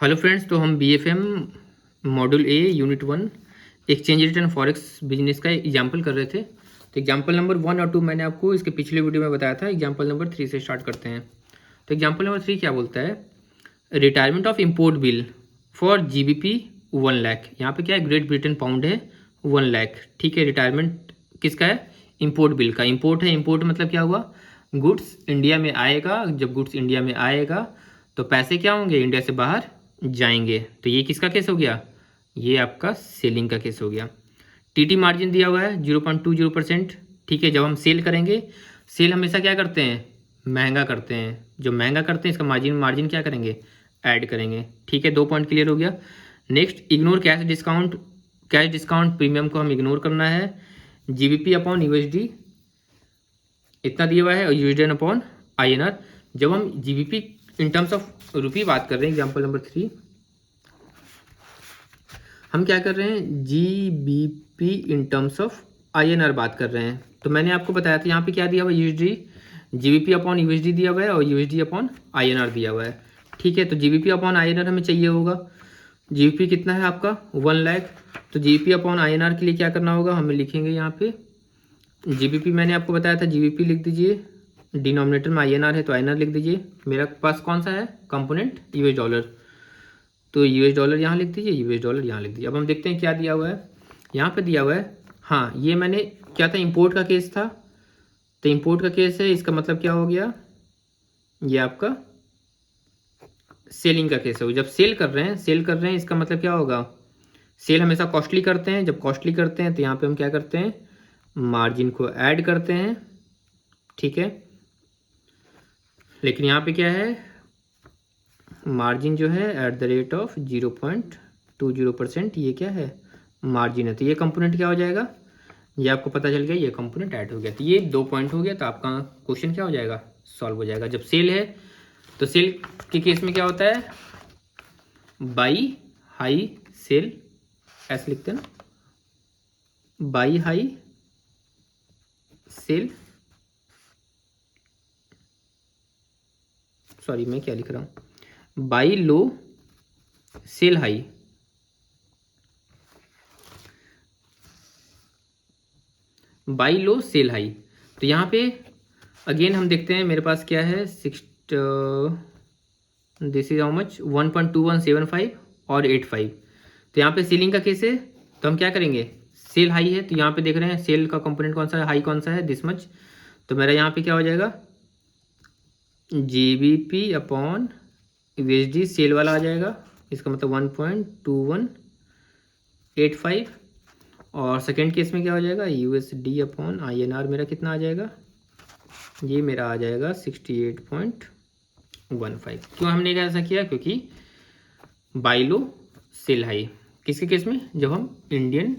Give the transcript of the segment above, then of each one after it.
Hello friends, तो हम BFM module a unit 1 exchange rate and forex business का example कर रहे थे। तो एग्जांपल नंबर 1 और 2 मैंने आपको इसके पिछले वीडियो में बताया था। एग्जांपल नंबर 3 से स्टार्ट करते हैं। तो एग्जांपल नंबर 3 क्या बोलता है? Retirement of import bill for GBP 1 lakh. यहाँ पे क्या है? ग्रेट ब्रिटेन पाउंड है 1 लाख। ठीक है, रिटायरमेंट किसका है? इम्पोर्ट बिल का। इम्पोर्ट है, इम्पोर्ट मतलब क्या हुआ? गुड्स इंडिया में आएगा। जब गुड्स इंडिया में आएगा तो पैसे क्या होंगे? इंडिया से बाहर जाएंगे। तो ये किसका केस हो गया? ये आपका सेलिंग का केस हो गया। TT मार्जिन दिया हुआ है 0.20%। ठीक है, जब हम सेल करेंगे, सेल हमेशा क्या करते हैं? महंगा करते हैं। जो महंगा करते हैं इसका मार्जिन मार्जिन क्या करेंगे? ऐड करेंगे। ठीक है, 2 पॉइंट क्लियर हो गया। Next, ignore cash discount. Cash discount premium को हम इग्नोर करना है। GBP अपॉन USD इतना दिया हुआ है, और USD अपॉन INR। जब हम GBP in terms of rupee बात कर रहे हैं, एग्जाम्पल नंबर 3 हम क्या कर रहे हैं? GBP in terms of INR बात कर रहे हैं। तो मैंने आपको बताया था यहाँ पे क्या दिया हुआ है? USD GBP अपॉन USD दिया हुआ है, और USD अपॉन INR दिया हुआ है। ठीक है, तो GBP अपॉन INR हमें चाहिए होगा। GBP कितना है आपका? 1 लाख। तो GBP अपॉन INR के लिए क्या करना होगा? हमें लिखेंगे यहाँ पे GBP। मैंने आपको बताया था GBP लिख दीजिए, डिनोमिनेटर में INR है तो INR लिख दीजिए। मेरा पास कौन सा है कंपोनेंट? US dollar. तो US डॉलर यहाँ लिख दीजिए, US डॉलर यहाँ लिख दीजिए। अब हम देखते हैं क्या दिया हुआ है। यहाँ पे दिया हुआ है, हाँ, ये मैंने क्या था? इंपोर्ट का केस था। तो इंपोर्ट का केस है, इसका मतलब क्या हो गया? ये आपका सेलिंग का केस है। जब सेल कर रहे हैं, सेल कर रहे हैं, इसका मतलब क्या होगा? सेल हमेशा कॉस्टली करते हैं। जब कॉस्टली करते हैं तो यहाँ पे हम क्या करते हैं? मार्जिन को ऐड करते हैं। ठीक है, लेकिन यहाँ पे क्या है? मार्जिन जो है एट द रेट ऑफ 0.20%, ये क्या है? मार्जिन है। तो ये कंपोनेंट क्या हो जाएगा? ये आपको पता चल गया, ये कंपोनेंट ऐड हो गया। तो ये 2 पॉइंट हो गया। तो आपका क्वेश्चन क्या हो जाएगा? सॉल्व हो जाएगा। जब सेल है तो सेल के केस में क्या होता है? बाई हाई सेल, ऐसे लिखते हैं ना, बाई हाई सेल। सॉरी, मैं क्या लिख रहा हूँ? Buy low sell high. Buy low sell high. तो यहाँ पे अगेन हम देखते हैं, मेरे पास क्या है? This is how much? 1.2175 और 85। तो यहाँ पे सेलिंग का केस है, तो हम क्या करेंगे? सेल हाई है तो यहाँ पे देख रहे हैं सेल का कंपोनेंट कौन सा है, हाई कौन सा है? This much. तो मेरा यहाँ पे क्या हो जाएगा? GBP अपॉन USD सेल वाला आ जाएगा। इसका मतलब 1.2185। और सेकेंड केस में क्या हो जाएगा? USD अपॉन INR मेरा कितना आ जाएगा? ये मेरा आ जाएगा 68.15। क्यों हमने ऐसा किया? क्योंकि बाई लो सेल हाई किसके केस में? जब हम इंडियन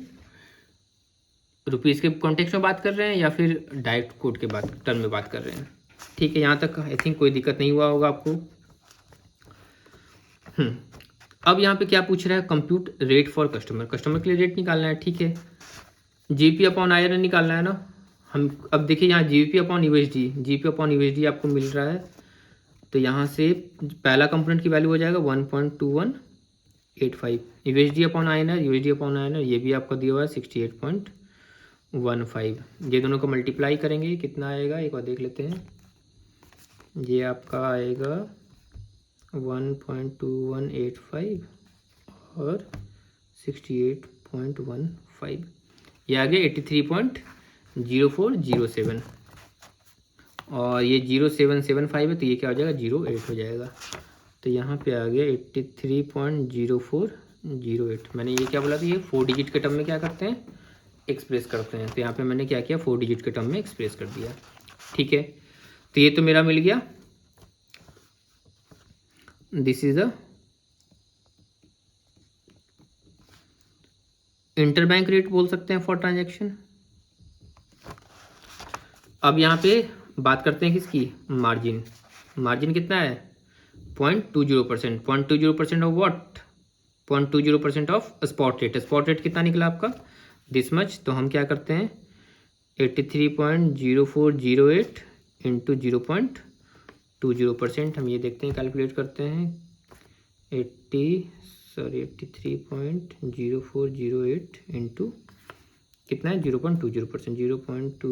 रुपीज़ के कॉन्टेक्स्ट में बात कर रहे हैं, या फिर डायरेक्ट कोड के बात टर्म में बात कर रहे हैं। ठीक है, यहाँ तक आई थिंक कोई दिक्कत नहीं हुआ होगा आपको। अब यहाँ पे क्या पूछ रहा है? Compute rate for customer. Customer के लिए रेट निकालना है। ठीक है, GBP अपॉन INR निकालना है ना। हम अब देखिए यहाँ GBP अपॉन USD आपको मिल रहा है। तो यहाँ से पहला कंपोनेंट की वैल्यू हो जाएगा 1.2185। USD अपॉन INR ये भी आपका दिया हुआ है 68.15। ये दोनों को मल्टीप्लाई करेंगे, कितना आएगा एक बार देख लेते हैं। ये आपका आएगा 1.2185 और 68.15, ये आ गया 83.0407। और ये 0775 है, तो ये क्या हो जाएगा? 08 हो जाएगा। तो यहाँ पे आ गया 83.0408। मैंने ये क्या बोला था? ये 4 डिजिट के टर्म में क्या करते हैं? एक्सप्रेस करते हैं। तो यहाँ पे मैंने क्या किया? 4 डिजिट के टर्म में एक्सप्रेस कर दिया। ठीक है, तो ये तो मेरा मिल गया। This is the interbank rate बोल सकते हैं फॉर ट्रांजैक्शन। अब यहाँ पे बात करते हैं किसकी? मार्जिन। मार्जिन कितना है? 0.20%। 0.20% of what? 0.20% of spot rate. Spot rate कितना निकला आपका? This much. तो हम क्या करते हैं? 83.0408 इंटू 0.20%। हम ये देखते हैं, कैलकुलेट करते हैं। 83.0408 इंटू कितना है 0.20%,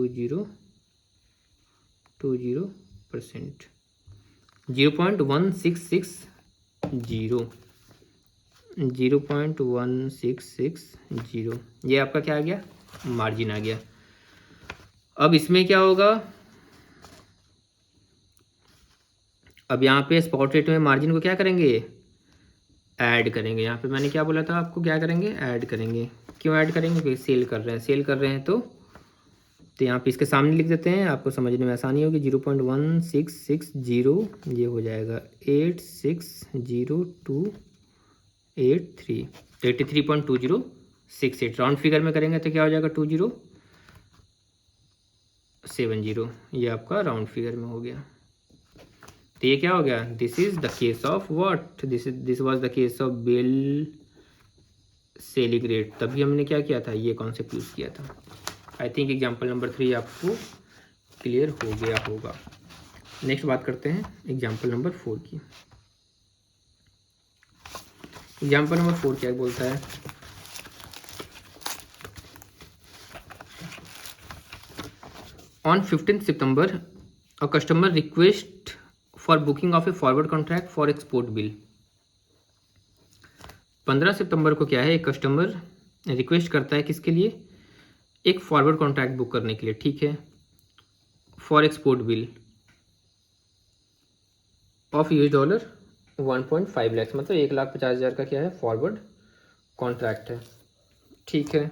0.20%, 0.1660 ये आपका क्या आ गया, मार्जिन आ गया। अब इसमें क्या होगा, अब यहाँ पे स्पॉट रेट में मार्जिन को क्या करेंगे, ऐड करेंगे। यहाँ पे मैंने क्या बोला था आपको, क्या करेंगे, ऐड करेंगे। क्यों ऐड करेंगे, क्योंकि सेल कर रहे हैं, सेल कर रहे हैं तो यहाँ पे इसके सामने लिख देते हैं, आपको समझने में आसानी होगी। 0.1660 ये हो जाएगा 860283, तो 83.2068 राउंड फिगर में करेंगे तो क्या हो जाएगा 2070, ये आपका राउंड फिगर में हो गया। तो ये क्या हो गया, this is the case of what, this was the case of bill selling rate. तभी हमने क्या किया था, ये कॉन्सेप्ट यूज किया था। आई थिंक एग्जाम्पल नंबर 3 आपको क्लियर हो गया होगा। नेक्स्ट बात करते हैं एग्जाम्पल नंबर 4 की। एग्जाम्पल नंबर 4 क्या बोलता है, on 15 September a customer request for booking of A forward contract for export bill. 15 सितंबर को क्या है, एक कस्टमर रिक्वेस्ट करता है किसके लिए, एक फॉरवर्ड कॉन्ट्रैक्ट बुक करने के लिए, ठीक है, for export bill of $1.5 lakh, मतलब 1,50,000 का क्या है, फॉरवर्ड कॉन्ट्रैक्ट है, ठीक है।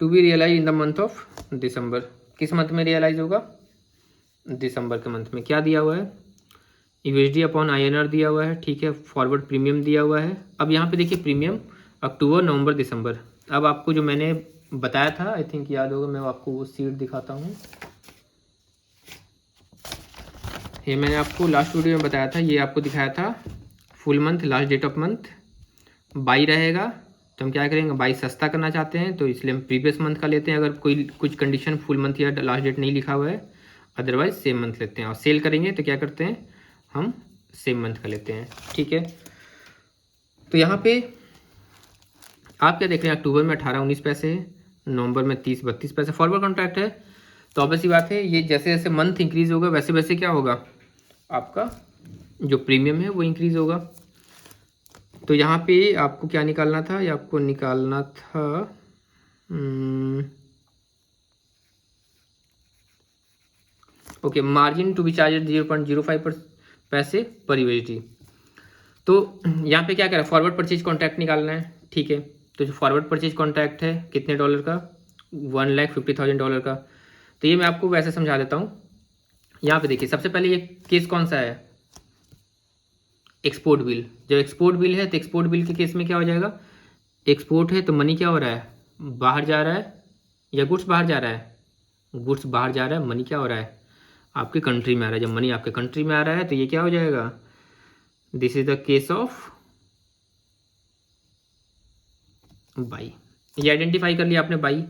To be realise in the month of December, किस मंथ में रियलाइज होगा, दिसंबर के मंथ में। क्या दिया हुआ है, USD अपॉन INR दिया हुआ है, ठीक है। फॉरवर्ड प्रीमियम दिया हुआ है। अब यहाँ पे देखिए प्रीमियम अक्टूबर, नवंबर, दिसंबर। अब आपको जो मैंने बताया था, आई थिंक याद होगा, मैं आपको वो सीट दिखाता हूँ। ये मैंने आपको लास्ट वीडियो में बताया था, ये आपको दिखाया था full month, last date of month buy रहेगा, तो हम क्या करेंगे, बाई सस्ता करना चाहते हैं तो इसलिए हम प्रीवियस मंथ का लेते हैं, अगर कोई कुछ कंडीशन फुल मंथ या लास्ट डेट नहीं लिखा हुआ है, अदरवाइज सेम मंथ लेते हैं। और सेल करेंगे तो क्या करते हैं, हम सेम मंथ का लेते हैं, ठीक है। तो यहाँ पे आप क्या देख रहे हैं, अक्टूबर में 18-19 पैसे है, नवंबर में 30-32 पैसे फॉरवर्ड कॉन्ट्रैक्ट है। तो ऑब्वियस सी बात है, ये जैसे जैसे मंथ इंक्रीज होगा वैसे वैसे क्या होगा, आपका जो प्रीमियम है वो इंक्रीज होगा। तो यहाँ पे आपको क्या निकालना था, ये आपको निकालना था okay, margin to be charge 0.05 पैसे पर USD। तो यहाँ पे क्या करें, फॉरवर्ड परचेज कॉन्ट्रैक्ट निकालना है, ठीक है। तो जो फॉरवर्ड परचेज कॉन्ट्रैक्ट है कितने डॉलर का, $1,50,000 का। तो ये मैं आपको वैसे समझा देता हूँ। यहाँ पे देखिए सबसे पहले ये केस कौन सा है, एक्सपोर्ट बिल। जब एक्सपोर्ट बिल है तो एक्सपोर्ट बिल के केस में क्या हो जाएगा, एक्सपोर्ट है तो मनी क्या हो रहा है, बाहर जा रहा है, या गुड्स बाहर जा रहा है, गुड्स बाहर जा रहा है, मनी क्या हो रहा है, आपके कंट्री में आ रहा है। जब मनी आपके कंट्री में आ रहा है तो ये क्या हो जाएगा, this is the case of by. ये आइडेंटिफाई कर लिया आपने बाई।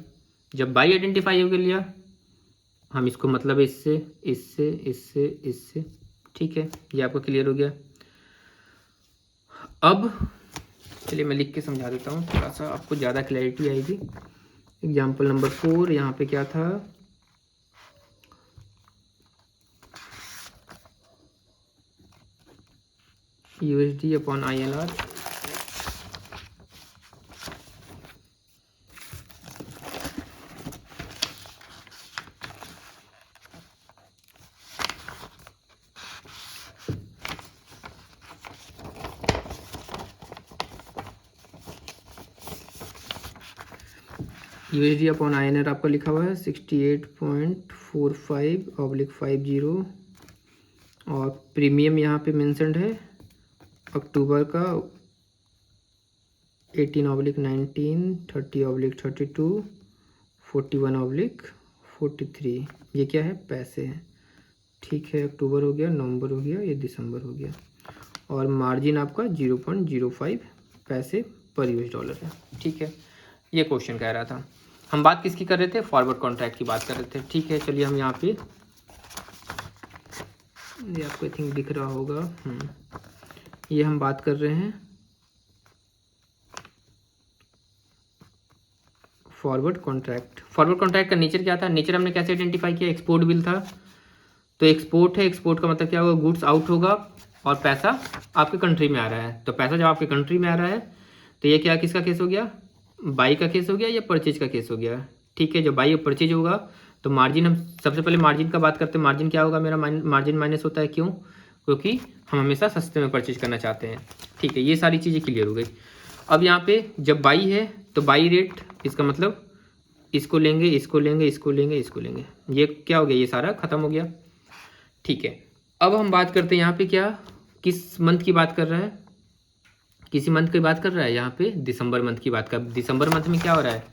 जब बाई आइडेंटिफाई हो लिया, हम इसको मतलब इससे इससे इससे इससे, ठीक है, ये आपको क्लियर हो गया। अब चलिए मैं लिख के समझा देता हूँ, थोड़ा सा आपको ज़्यादा क्लैरिटी आएगी। एग्जाम्पल नंबर 4 यहाँ पे क्या था, USD upon INR, USD upon INR आपका लिखा हुआ है 68.45/50 और प्रीमियम यहाँ पे मेंशन्ड है अक्टूबर का 18/19, 30/32, 41/43। ये क्या है, पैसे हैं, ठीक है। अक्टूबर हो गया, नवंबर हो गया, ये दिसंबर हो गया। और मार्जिन आपका 0.05 पैसे पर $, है, ठीक है। ये क्वेश्चन कह रहा था। हम बात किसकी कर रहे थे, फॉरवर्ड कॉन्ट्रैक्ट की बात कर रहे थे, ठीक है। चलिए हम यहाँ पे, ये आपको आई थिंक दिख रहा होगा, ये हम बात कर रहे हैं फॉरवर्ड कॉन्ट्रैक्ट का नेचर क्या था? नेचर हमने कैसे आइडेंटिफाई किया? एक्सपोर्ट बिल था, तो एक्सपोर्ट है, एक्सपोर्ट का मतलब क्या होगा? गुड्स आउट होगा और पैसा आपके कंट्री में आ रहा है। तो पैसा जब आपके कंट्री में आ रहा है तो ये क्या किसका केस हो गया? बाई का केस हो गया या परचेज का केस हो गया? ठीक है, जब बाई और परचेज होगा तो मार्जिन, हम सबसे पहले मार्जिन का बात करते हैं। मार्जिन क्या होगा? मेरा मार्जिन माइनस होता है, क्यों? क्योंकि हम हमेशा सस्ते में परचेज करना चाहते हैं। ठीक है, ये सारी चीज़ें क्लियर हो गई। अब यहाँ पे जब बाई है तो बाई रेट, इसका मतलब इसको लेंगे, इसको लेंगे, इसको लेंगे, इसको लेंगे, ये क्या हो गया? ये सारा खत्म हो गया। ठीक है, अब हम बात करते हैं यहाँ पे क्या, किस मंथ की बात कर रहा है? किसी मंथ की बात कर रहा है यहाँ पे? दिसंबर मंथ की बात कर। दिसंबर मंथ में क्या हो रहा है?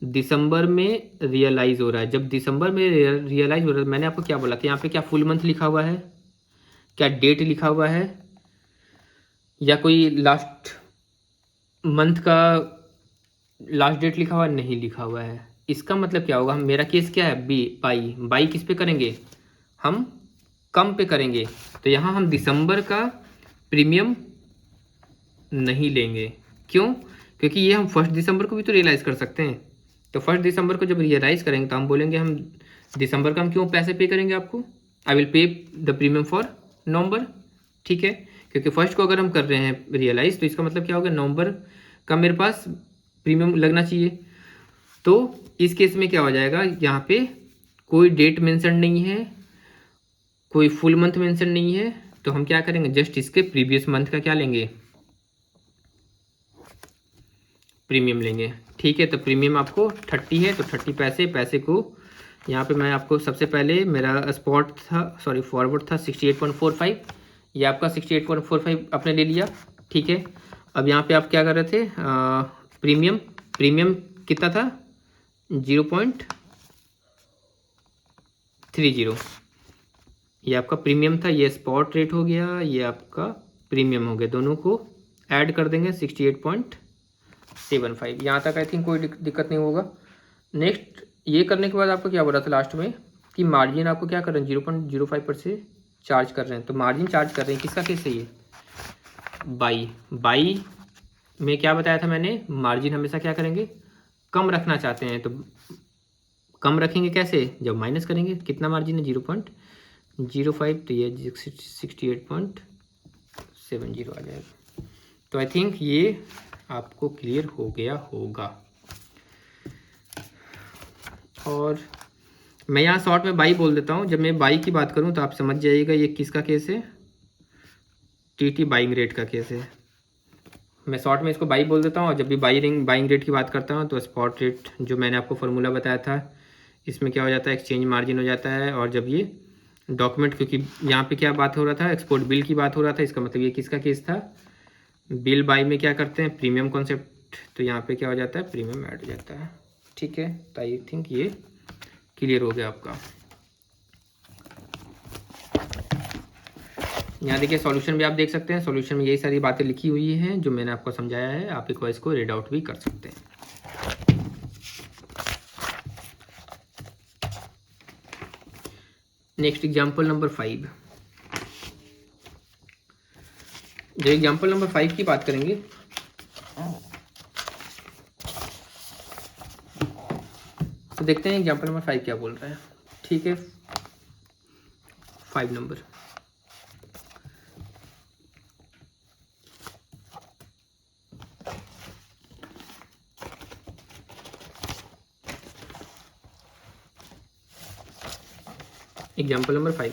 दिसंबर में रियलाइज़ हो रहा है। जब दिसंबर में रियलाइज़ हो रहा है, मैंने आपको क्या बोला कि यहाँ पे क्या फुल मंथ लिखा हुआ है? क्या डेट लिखा हुआ है? या कोई लास्ट मंथ का लास्ट डेट लिखा हुआ है? नहीं लिखा हुआ है। इसका मतलब क्या होगा? हम, मेरा केस क्या है? बाई किस पे करेंगे? हम कम पे करेंगे। तो यहाँ हम दिसंबर का प्रीमियम नहीं लेंगे। क्यों? क्योंकि ये हम 1 दिसंबर को भी तो रियलाइज़ कर सकते हैं। तो 1 दिसंबर को जब रियलाइज़ करेंगे तो हम बोलेंगे हम दिसंबर का हम क्यों पैसे पे करेंगे आपको? I will pay the premium for नवंबर। ठीक है, क्योंकि फर्स्ट को अगर हम कर रहे हैं रियलाइज़ तो इसका मतलब क्या होगा? नवंबर का मेरे पास प्रीमियम लगना चाहिए। तो इस केस में क्या हो जाएगा? यहाँ पे कोई डेट मेंशन नहीं है, कोई फुल मंथ मेंशन नहीं है, तो हम क्या करेंगे? जस्ट इसके प्रीवियस मंथ का क्या लेंगे? प्रीमियम लेंगे। ठीक है, तो प्रीमियम आपको 30 है, तो 30 पैसे को यहाँ पे मैं आपको सबसे पहले, मेरा स्पॉट था, सॉरी फॉरवर्ड था 68.45, ये आपका 68.45 आपने ले लिया। ठीक है, अब यहाँ पे आप क्या कर रहे थे? प्रीमियम कितना था? 0.30, ये आपका प्रीमियम था, ये स्पॉट रेट हो गया, ये आपका प्रीमियम हो गया, दोनों को ऐड कर देंगे 68.75। यहाँ तक आई थिंक कोई दिक्कत नहीं होगा। नेक्स्ट ये करने के बाद आपको क्या बोला था लास्ट में कि मार्जिन आपको क्या कर रहे हैं? 0.05 से चार्ज कर रहे हैं। तो मार्जिन चार्ज कर रहे हैं, किसका केस है ये? बाई में क्या बताया था मैंने? मार्जिन हमेशा क्या करेंगे? कम रखना चाहते हैं। तो कम रखेंगे कैसे? जब माइनस करेंगे। कितना मार्जिन है? 0.05, तो ये 68.70 आ जाएगा। तो आई थिंक ये आपको क्लियर हो गया होगा। और मैं यहाँ शॉर्ट में बाई बोल देता हूँ। जब मैं बाई की बात करूँ तो आप समझ जाइएगा ये किसका केस है? टीटी बाइंग रेट का केस है। मैं शॉर्ट में इसको बाई बोल देता हूँ, और जब भी बाइंग रेट की बात करता हूँ तो स्पॉट रेट, जो मैंने आपको फार्मूला बताया था, इसमें क्या हो जाता है? एक्सचेंज मार्जिन हो जाता है। और जब ये डॉक्यूमेंट, क्योंकि यहाँ पे क्या बात हो रहा था? एक्सपोर्ट बिल की बात हो रहा था, इसका मतलब ये किसका केस था? बिल बाई में क्या करते हैं? प्रीमियम कॉन्सेप्ट, तो यहाँ पे क्या हो जाता है? प्रीमियम ऐड हो जाता है। ठीक है, तो आई थिंक ये क्लियर हो गया आपका। यहाँ देखिए सॉल्यूशन भी आप देख सकते हैं। सॉल्यूशन में यही सारी बातें लिखी हुई हैं जो मैंने आपको समझाया है। आप एक बार इसको रीड आउट भी कर सकते हैं। Next example number 5। जो एग्जाम्पल नंबर 5 की बात करेंगे, तो देखते हैं एग्जाम्पल नंबर 5 क्या बोल रहा है। ठीक है, 5 नंबर, एग्जाम्पल नंबर 5।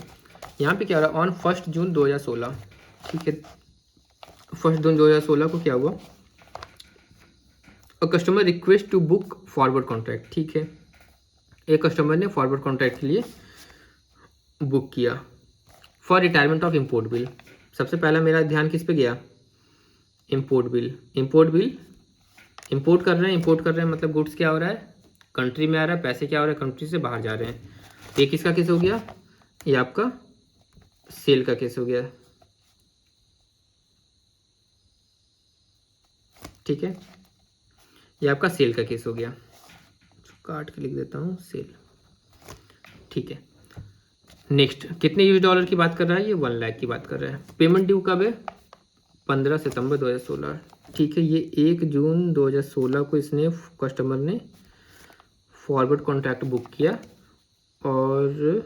यहाँ पे क्या हो रहा है? ऑन 1 जून 2016। ठीक है, 1 जून 2016 को क्या हुआ? A customer request to book forward contract. ठीक है, एक कस्टमर ने फॉरवर्ड कॉन्ट्रैक्ट के लिए बुक किया for retirement of import bill. सबसे पहला मेरा ध्यान किस पे गया? Import bill. इम्पोर्ट कर रहे हैं, मतलब गुड्स क्या हो रहा है? कंट्री में आ रहा है, पैसे क्या हो रहा है? कंट्री से बाहर जा रहे हैं। ये किसका केस हो गया? ये आपका सेल का केस हो गया। ठीक है, ये आपका सेल का केस हो गया। काट के लिख देता हूँ सेल। ठीक है, नेक्स्ट कितने $US की बात कर रहा है? ये 1 लाख की बात कर रहा है। पेमेंट ड्यू कब है? 15 सितंबर 2016। ठीक है, ये 1 जून 2016 को इसने कस्टमर ने फॉरवर्ड कॉन्ट्रैक्ट बुक किया और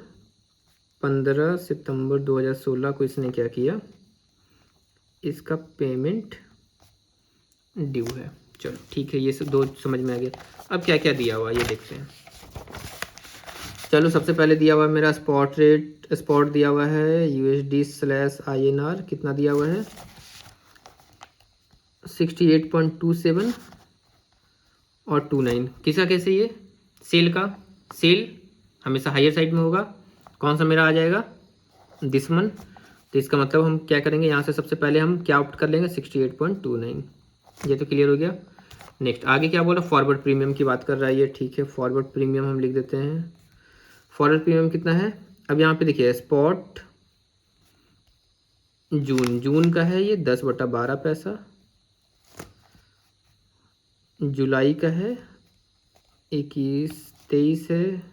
15 सितंबर 2016 को इसने क्या किया, इसका पेमेंट ड्यू है। चलो ठीक है, ये सब दो समझ में आ गया। अब क्या क्या दिया हुआ ये देखते हैं। चलो सबसे पहले दिया हुआ है मेरा स्पॉट रेट, स्पॉट दिया हुआ है USD/INR, कितना दिया हुआ है 68.27 और 29। किसका कैसे, ये सेल का, सेल हमेशा हायर साइड में होगा। कौन सा मेरा आ जाएगा, दिस वन। तो इसका मतलब हम क्या करेंगे, यहाँ से सबसे पहले हम क्या ऑप्ट कर लेंगे 68.29। ये तो क्लियर हो गया। नेक्स्ट आगे क्या बोला, फॉरवर्ड प्रीमियम की बात कर रहा है ये, ठीक है। फॉरवर्ड प्रीमियम हम लिख देते हैं। फॉरवर्ड प्रीमियम कितना है, अब यहाँ पे देखिए स्पॉट जून का है ये 10/12 पैसा, जुलाई का है 21-23 है,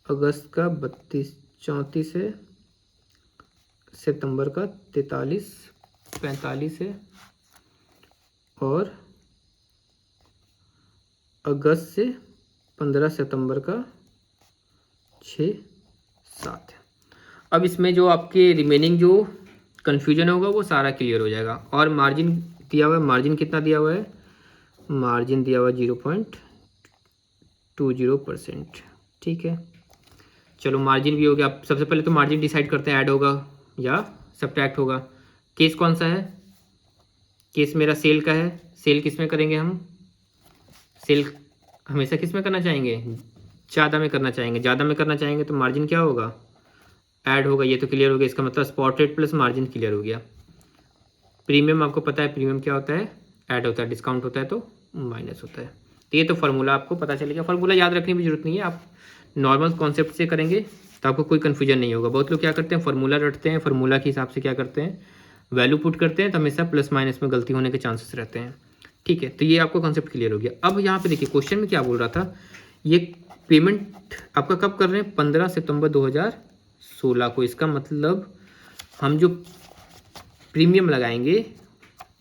अगस्त का 32-34 है, सितंबर का 43-45 है और अगस्त से 15 सितंबर का 6-7 है। अब इसमें जो आपके रिमेनिंग जो कन्फ्यूजन होगा वो सारा क्लियर हो जाएगा। और मार्जिन दिया हुआ है, मार्जिन कितना दिया हुआ है, मार्जिन दिया हुआ है 0.20%, ठीक है। चलो मार्जिन भी हो गया। अब सबसे पहले तो मार्जिन डिसाइड करते हैं, ऐड होगा या सब्ट्रैक्ट होगा। केस कौन सा है, केस मेरा सेल का है। सेल किस में करेंगे हम, सेल हमेशा किस में करना चाहेंगे, ज़्यादा में करना चाहेंगे। ज़्यादा में करना चाहेंगे तो मार्जिन क्या होगा, ऐड होगा। ये तो क्लियर हो गया, इसका मतलब spot rate plus margin clear हो गया। प्रीमियम आपको पता है, प्रीमियम क्या होता है, ऐड होता है, डिस्काउंट होता है तो माइनस होता है। तो ये तो फार्मूला आपको पता चलेगा। फार्मूला याद रखने की जरूरत नहीं है, आप नॉर्मल कॉन्सेप्ट से करेंगे तो आपको कोई कन्फ्यूजन नहीं होगा। बहुत लोग क्या करते हैं, फार्मूला रटते हैं, फार्मूला के हिसाब से क्या करते हैं, वैल्यू पुट करते हैं, तो हमेशा प्लस माइनस में गलती होने के चांसेस रहते हैं, ठीक है। तो ये आपको कॉन्सेप्ट क्लियर हो गया। अब यहाँ पे देखिए क्वेश्चन में क्या बोल रहा था, ये पेमेंट आपका कब कर रहे हैं, 15 सितंबर 2016 को। इसका मतलब हम जो प्रीमियम लगाएंगे,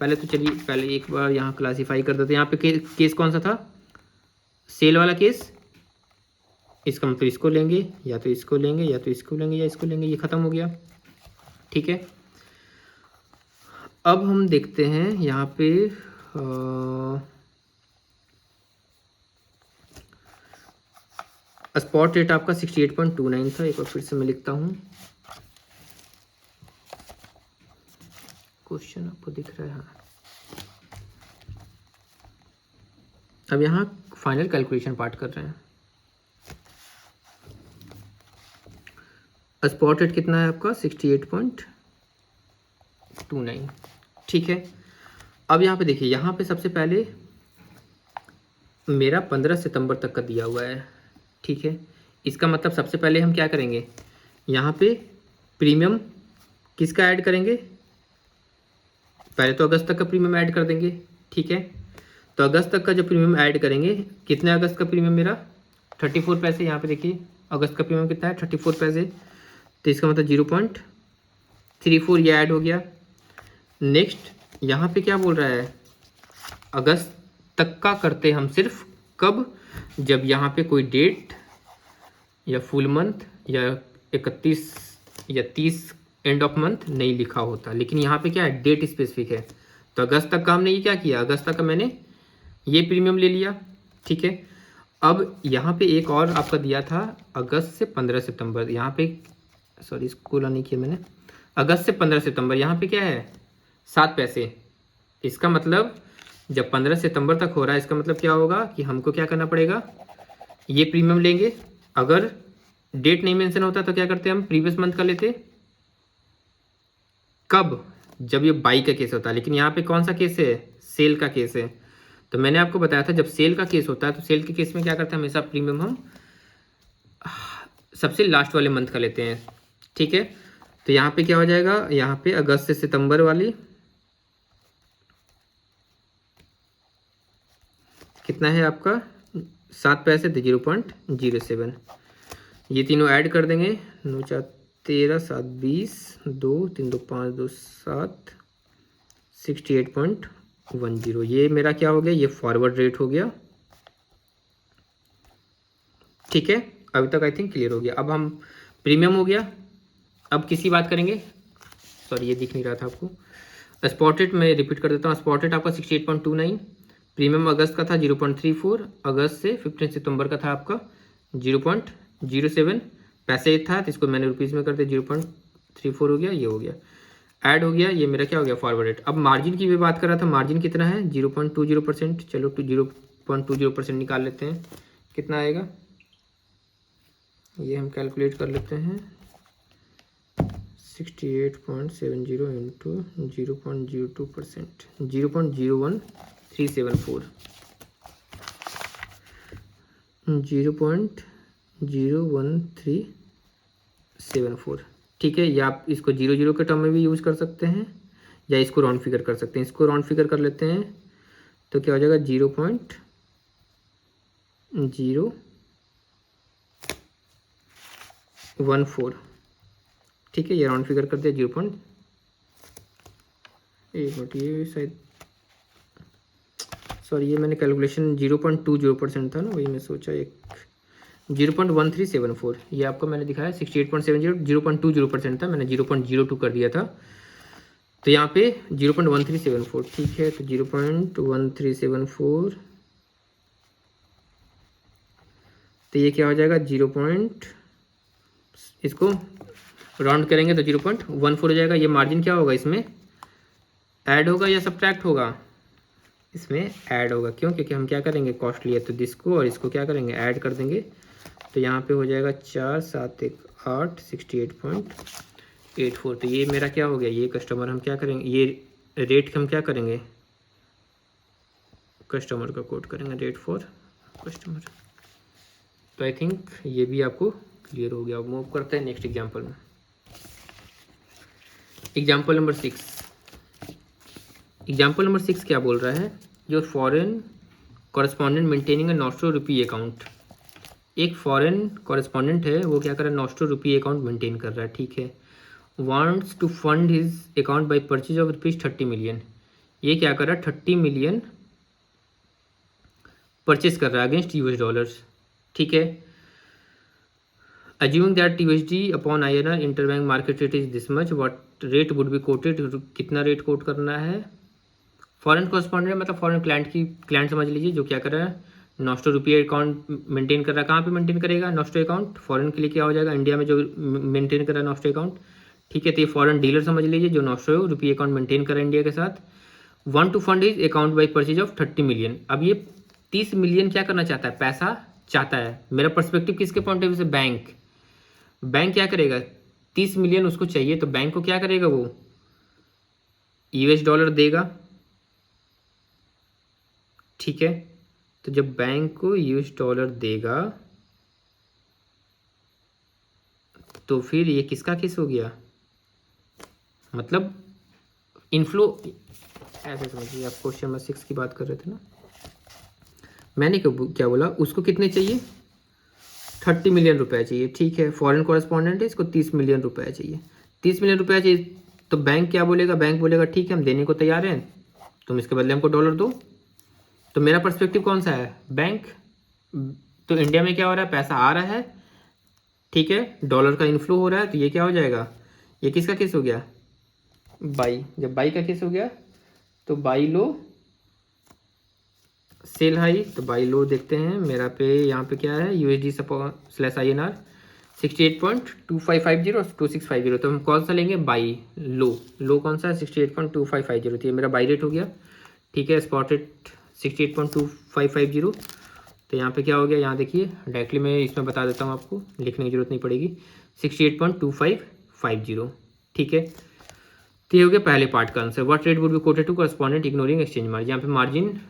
पहले तो चलिए पहले एक बार यहाँ क्लासीफाई कर देते हैं। यहाँ पे केस कौन सा था, सेल वाला केस। इसका मतलब इसको लेंगे या तो इसको लेंगे या तो इसको लेंगे या इसको लेंगे, ये खत्म हो गया, ठीक है। अब हम देखते हैं यहाँ पे स्पॉट रेट आपका 68.29 था। एक बार फिर से मैं लिखता हूँ, क्वेश्चन आपको दिख रहा है। अब यहाँ फाइनल कैलकुलेशन पार्ट कर रहे हैं। स्पॉट रेट कितना है आपका 68.29, ठीक है। अब यहाँ पे देखिए, यहाँ पे सबसे पहले मेरा 15 सितंबर तक का दिया हुआ है, ठीक है। इसका मतलब सबसे पहले हम क्या करेंगे, यहाँ पे प्रीमियम किसका ऐड करेंगे, पहले तो अगस्त तक का प्रीमियम ऐड कर देंगे, ठीक है। तो अगस्त तक का जो प्रीमियम ऐड करेंगे, कितने अगस्त का प्रीमियम मेरा 34 पैसे। यहाँ पे देखिए अगस्त का प्रीमियम कितना है 34 पैसे, तो इसका मतलब 0.34 ये ऐड हो गया। नेक्स्ट यहाँ पे क्या बोल रहा है, अगस्त तक का करते हम सिर्फ कब, जब यहाँ पे कोई डेट या फुल मंथ या 31 या 30 एंड ऑफ मंथ नहीं लिखा होता। लेकिन यहाँ पे क्या है, डेट स्पेसिफिक है। तो अगस्त तक का हमने ये क्या किया, अगस्त तक का मैंने ये प्रीमियम ले लिया, ठीक है। अब यहाँ पे एक और आपका दिया था अगस्त से 15 सितंबर, यहाँ पे सॉरी इसको नहीं किया मैंने, अगस्त से 15 सितंबर यहाँ पे क्या है 7 पैसे। इसका मतलब जब 15 सितंबर तक हो रहा है, इसका मतलब क्या होगा कि हमको क्या करना पड़ेगा, ये प्रीमियम लेंगे। अगर डेट नहीं मेंशन होता तो क्या करते हैं हम, प्रीवियस मंथ का लेते, कब, जब ये बाई का केस होता है। लेकिन यहाँ पे कौन सा केस है, सेल का केस है। तो मैंने आपको बताया था जब सेल का केस होता है तो सेल के केस में क्या करते हैं, हमेशा प्रीमियम हम सबसे लास्ट वाले मंथ का लेते हैं, ठीक है। तो यहाँ पे क्या हो जाएगा, यहाँ पे अगस्त से सितंबर वाली कितना है आपका 7 पैसे, 0.07। ये तीनों ऐड कर देंगे, 9 4 13 7 20, 2 3 2 5 2 7, 68.10। ये मेरा क्या हो गया, ये फॉरवर्ड रेट हो गया। ठीक है, अभी तक आई थिंक क्लियर हो गया। अब हम प्रीमियम हो गया, अब किसी बात करेंगे, सॉरी ये दिख नहीं रहा था आपको। स्पॉटेड मैं रिपीट कर देता हूँ, स्पॉटेड आपका 68.29, प्रीमियम अगस्त का था 0.34, अगस्त से 15 सितंबर का था आपका 0.07, पैसे था तो इसको मैंने रुपीज़ में कर दिया 0.34 हो गया, ये हो गया ऐड हो गया, ये मेरा क्या हो गया फॉरवर्ड रेट। अब मार्जिन की भी बात कर रहा था, मार्जिन कितना है 0.20%, चलो 0.20% निकाल लेते हैं, कितना आएगा ये हम कैलकुलेट कर लेते हैं, 68.70 इंटू 0.02%, 0.01374, 0.01374, ठीक है। या आप इसको 0 के टर्म में भी यूज़ कर सकते हैं या इसको राउंड फिगर कर सकते हैं। इसको राउंड फिगर कर लेते हैं तो क्या हो जाएगा 0.014, ठीक है। ये राउंड फिगर कर दिया 0. एक मिनट, ये शायद सॉरी ये मैंने कैलकुलेशन 0.20% था ना, वही मैं सोचा एक 0.1374, ये आपको मैंने दिखाया 68.70, 0.20% था, मैंने 0.02 कर दिया था, तो यहाँ पे 0.1374, ठीक है। तो 0.1374, तो ये क्या हो जाएगा इसको राउंड करेंगे तो 0.14 हो जाएगा। ये मार्जिन क्या होगा, इसमें ऐड होगा या सब्ट्रैक्ट होगा, इसमें ऐड होगा, क्यों, क्योंकि हम क्या करेंगे कॉस्ट लिया तो इसको और इसको क्या करेंगे ऐड कर देंगे, तो यहाँ पे हो जाएगा 4 7 1 8 68.84। तो ये मेरा क्या हो गया, ये कस्टमर हम क्या करेंगे, ये रेट हम क्या करेंगे कस्टमर का कोड करेंगे, रेट फॉर कस्टमर। तो आई थिंक ये भी आपको क्लियर हो गया। अब मूव करते हैं नेक्स्ट एग्जाम्पल में। एग्जाम्पल नंबर 6, एग्जाम्पल नंबर 6 क्या बोल रहा है, जो foreign correspondent maintaining a nostro rupee account, एक फॉरेन कॉरेस्पॉन्डेंट है वो क्या कर रहा है नॉस्ट्रो रुपी अकाउंट मेंटेन कर रहा है, ठीक है। Wants to fund his account by purchase of ₹30 million, ये क्या कर रहा है 30 मिलियन परचेज कर रहा है अगेंस्ट $, ठीक है। Assuming that USD upon INR interbank market rate is this much, what rate would be quoted, कितना रेट कोट करना है। फॉरेन कॉरेस्पॉन्डेंट मतलब फॉरेन क्लाइंट समझ लीजिए, जो क्या कर रहा है नॉस्ट्रो रुपये अकाउंट मेंटेन कर रहा है। कहाँ पे मेंटेन करेगा नॉस्ट्रो अकाउंट, फॉरेन के लिए क्या हो जाएगा इंडिया में जो मेंटेन कर रहा है नॉस्ट्रो अकाउंट, ठीक है। तो ये फॉरेन डीलर समझ लीजिए जो नॉस्ट्रो रुपये अकाउंट मेंटेन कर रहा है इंडिया के साथ। Want to fund his account by purchase of 30 million, अब ये 30 मिलियन क्या करना चाहता है, पैसा चाहता है। मेरा पर्सपेक्टिव किसके पॉइंट ऑफ व्यू से, बैंक क्या करेगा 30 मिलियन उसको चाहिए, तो बैंक को क्या करेगा वो $, देगा, ठीक है। तो जब बैंक को $, देगा तो फिर ये किसका केस हो गया, मतलब इनफ्लो, ऐसे समझिए आप क्वेश्चन नंबर 6 की बात कर रहे थे ना, मैंने क्या बोला उसको कितने चाहिए 30 मिलियन रुपए चाहिए, ठीक है। फॉरेन कॉरेस्पॉन्डेंट है, इसको 30 मिलियन रुपए चाहिए, 30 मिलियन रुपए चाहिए। तो बैंक क्या बोलेगा, बैंक बोलेगा ठीक है हम देने को तैयार हैं, तुम इसके बदले हमको $, दो। तो मेरा पर्सपेक्टिव कौन सा है, बैंक। तो इंडिया में क्या हो रहा है, पैसा आ रहा है, ठीक है, $, का इनफ्लो हो रहा है, तो ये क्या हो जाएगा, ये किसका केस हो गया, बाई। जब बाई का केस हो गया तो बाई लो सेल हाई, तो बाई लो देखते हैं मेरा पे यहाँ पे क्या है USD/INR 68.2550 और 2650, तो हम कौन सा लेंगे बाई लो कौन सा है 68.2550, तो ये मेरा बाई रेट हो गया, ठीक है। स्पॉट रेट 68.2550, तो यहाँ पे क्या हो गया, यहाँ देखिए डायरेक्टली मैं इसमें बता देता हूँ आपको, लिखने की जरूरत नहीं पड़ेगी, 68.2550, ठीक है। तो ये हो गया पहले पार्ट का answer. What rate would be quoted to correspondent ignoring exchange margin, यहाँ पे मार्जिन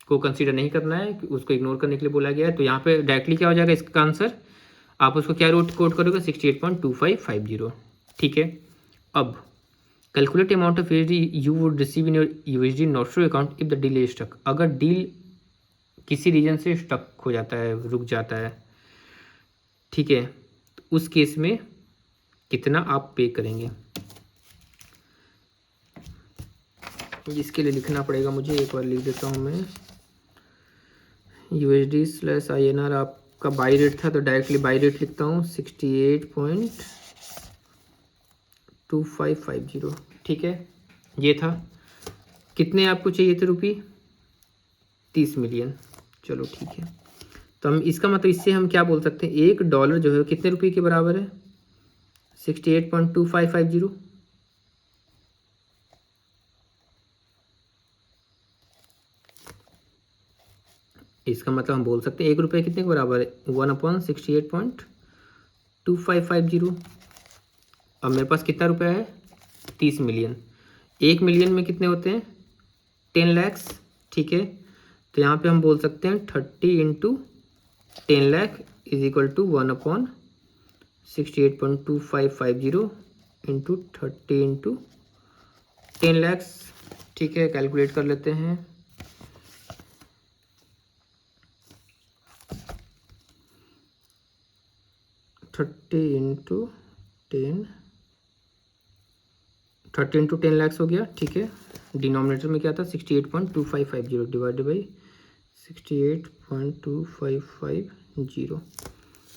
को कंसीडर नहीं करना है, उसको इग्नोर करने के लिए बोला गया है। तो यहाँ पे डायरेक्टली क्या हो जाएगा इसका आंसर, आप उसको क्या रूट कोड करोगे 68.2550, ठीक है। अब calculate amount of USD you would receive in your USD nostro account if the deal is stuck, अगर डील किसी रीजन से स्टक हो जाता है, रुक जाता है, ठीक है, तो उस केस में कितना आप पे करेंगे, इसके लिए लिखना पड़ेगा मुझे, एक बार लिख देता हूँ मैं। USD/INR आप आपका बाई रेट था तो डायरेक्टली बाई रेट लिखता हूँ 68.2550। ठीक है, ये था। कितने आपको चाहिए थे रुपये? 30 मिलियन। चलो ठीक है, तो हम इसका मतलब इससे हम क्या बोल सकते हैं, $1 जो है कितने रुपये के बराबर है? 68.2550। इसका मतलब हम बोल सकते हैं ₹1 कितने के बराबर है? 1/68.2550। अब मेरे पास कितना रुपया है? 30 मिलियन। 1 मिलियन में कितने होते हैं? 10 लैक्स। ठीक है, तो यहाँ पे हम बोल सकते हैं 30 into 10 lakh is equal to 1/68.2550 into 30 into 10 lakhs. ठीक है, कैलकुलेट कर लेते हैं। 30 इंटू 10 लैक्स हो गया। ठीक है, डिनोमिनेटर में क्या था? 68.2550 डिवाइडेड बाई 68.2550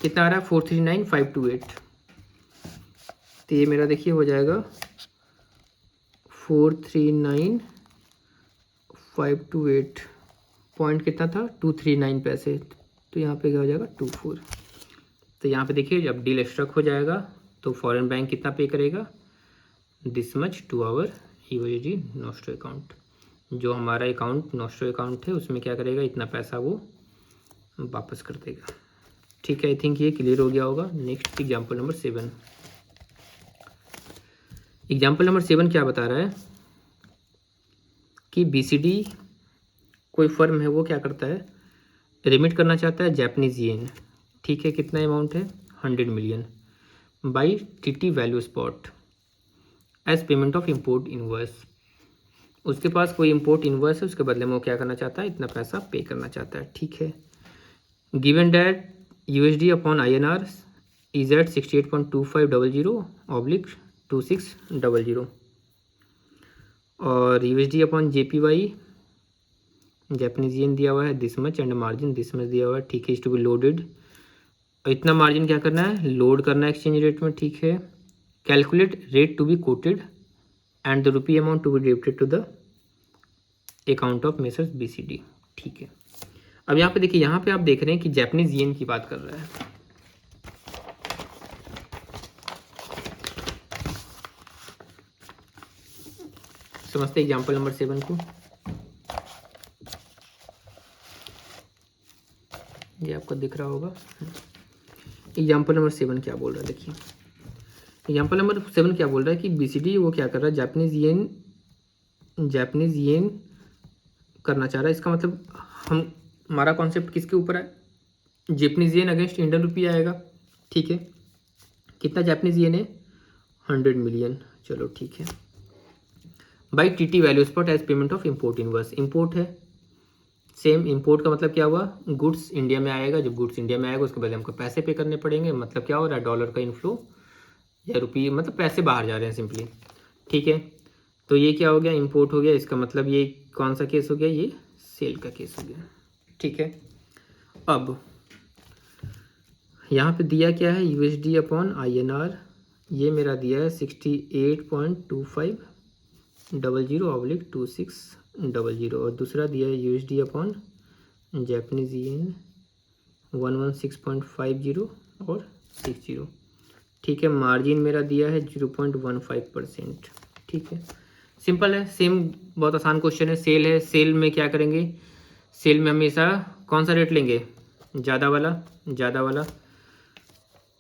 कितना आ रहा है? 439,528। तो ये मेरा देखिए हो जाएगा 439,528। पॉइंट कितना था? 239 पैसे। तो यहाँ पे क्या हो जाएगा? 24। तो यहाँ पे देखिए जब डील स्ट्रक हो जाएगा तो फॉरेन बैंक कितना पे करेगा? This much to our USD nostro account. जो हमारा अकाउंट नॉस्ट्रो अकाउंट है उसमें क्या करेगा? इतना पैसा वो वापस कर देगा। ठीक है, आई थिंक ये क्लियर हो गया होगा। Next example number 7। Example number 7 क्या बता रहा है कि BCD कोई फर्म है, वो क्या करता है? रिमिट करना चाहता है जापानीज येन। ठीक है, कितना अमाउंट है? 100 million by TT value spot as payment of import invoice. उसके पास कोई इम्पोर्ट इनवॉइस है, उसके बदले में वो क्या करना चाहता है? इतना पैसा पे करना चाहता है। ठीक है, given that USD upon INR is at 68.2500/2600 और USD upon JPY Japanese yen दिया हुआ है this much and margin this much दिया हुआ है। ठीक है, इज टू बी लोडेड। इतना मार्जिन क्या करना है? लोड करना है एक्सचेंज रेट में। ठीक है, calculate rate to be quoted and the rupee amount to be debited to the account of messrs BCD। ठीक है, अब यहाँ पे देखिए, यहाँ पे आप देख रहे हैं कि जापानीज येन की बात कर रहा है। समझते एग्जाम्पल नंबर 7 को। ये आपको दिख रहा होगा। एग्जाम्पल नंबर 7 क्या बोल रहा है? देखिए एग्जाम्पल नंबर 7 क्या बोल रहा है कि BCD वो क्या कर रहा है? जापानीज येन करना चाह रहा है। इसका मतलब हमारा कॉन्सेप्ट किसके ऊपर है? Japanese yen against Indian rupee आएगा। ठीक है, कितना जापानीज येन है? 100 मिलियन। चलो ठीक है, by TT value spot as payment of import inverse. Import है, सेम इम्पोर्ट का मतलब क्या हुआ? गुड्स इंडिया में आएगा। जब गुड्स इंडिया में आएगा उसके बदले हमको पैसे पे करने पड़ेंगे। मतलब क्या हो रहा है? डॉलर का इनफ्लो या रुपये, मतलब पैसे बाहर जा रहे हैं सिंपली। ठीक है, तो ये क्या हो गया? इम्पोर्ट हो गया। इसका मतलब ये कौन सा केस हो गया? ये सेल का केस हो गया। ठीक है, अब यहाँ पे दिया क्या है? USD upon INR। ये मेरा दिया है 68.2500/2600 और दूसरा दिया है USD अपॉन जापानीज येन 116.50 और 60। ठीक है, मार्जिन मेरा दिया है 0.15%। ठीक है, सिंपल है, सेम बहुत आसान क्वेश्चन है। सेल है, सेल में क्या करेंगे? सेल में हमेशा कौन सा रेट लेंगे? ज़्यादा वाला।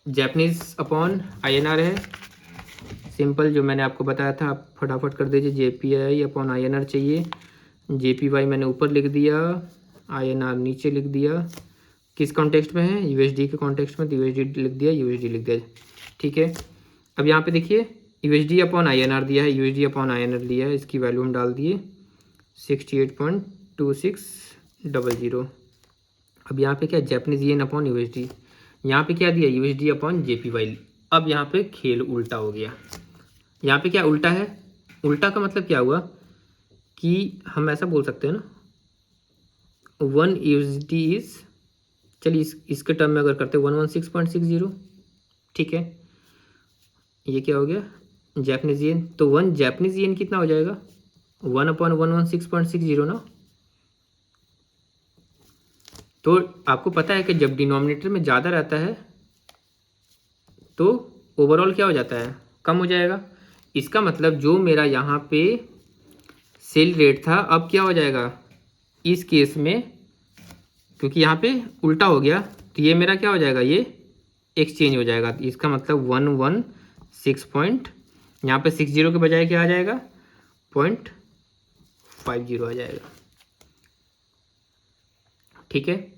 जापानीज अपॉन INR है, सिंपल जो मैंने आपको बताया था, आप फटाफट कर दीजिए। JPI अपॉन INR चाहिए। JPY मैंने ऊपर लिख दिया, INR नीचे लिख दिया। किस कॉन्टेक्स्ट में है? USD के कॉन्टेक्स्ट में, तो USD लिख दिया, USD लिख दिया। ठीक है, अब यहाँ पे देखिए USD अपॉन INR दिया है, USD अपॉन INR लिया है, इसकी वैल्यू हम डाल दिए 68.2600। अब यहाँ पे क्या? Japanese yen upon USD। यहाँ पे क्या दिया? USD upon JPY। अब यहाँ पे खेल उल्टा हो गया। यहाँ पे क्या उल्टा है? उल्टा का मतलब क्या हुआ कि हम ऐसा बोल सकते हैं ना, 1 USD इज चलिए इसके टर्म में अगर करते हैं 116.60, ठीक है, ये क्या हो गया जापानीज येन, तो 1 जापानीज येन कितना हो जाएगा 1/116.60 ना। तो आपको पता है कि जब डिनोमिनेटर में ज़्यादा रहता है तो ओवरऑल क्या हो जाता है, कम हो जाएगा। इसका मतलब जो मेरा यहाँ पे सेल रेट था अब क्या हो जाएगा इस केस में, क्योंकि यहाँ पे उल्टा हो गया तो ये मेरा क्या हो जाएगा, ये एक्सचेंज हो जाएगा। इसका मतलब 116 पॉइंट, यहाँ पे 60 के बजाय क्या आ जाएगा 0.50 आ जाएगा, ठीक है।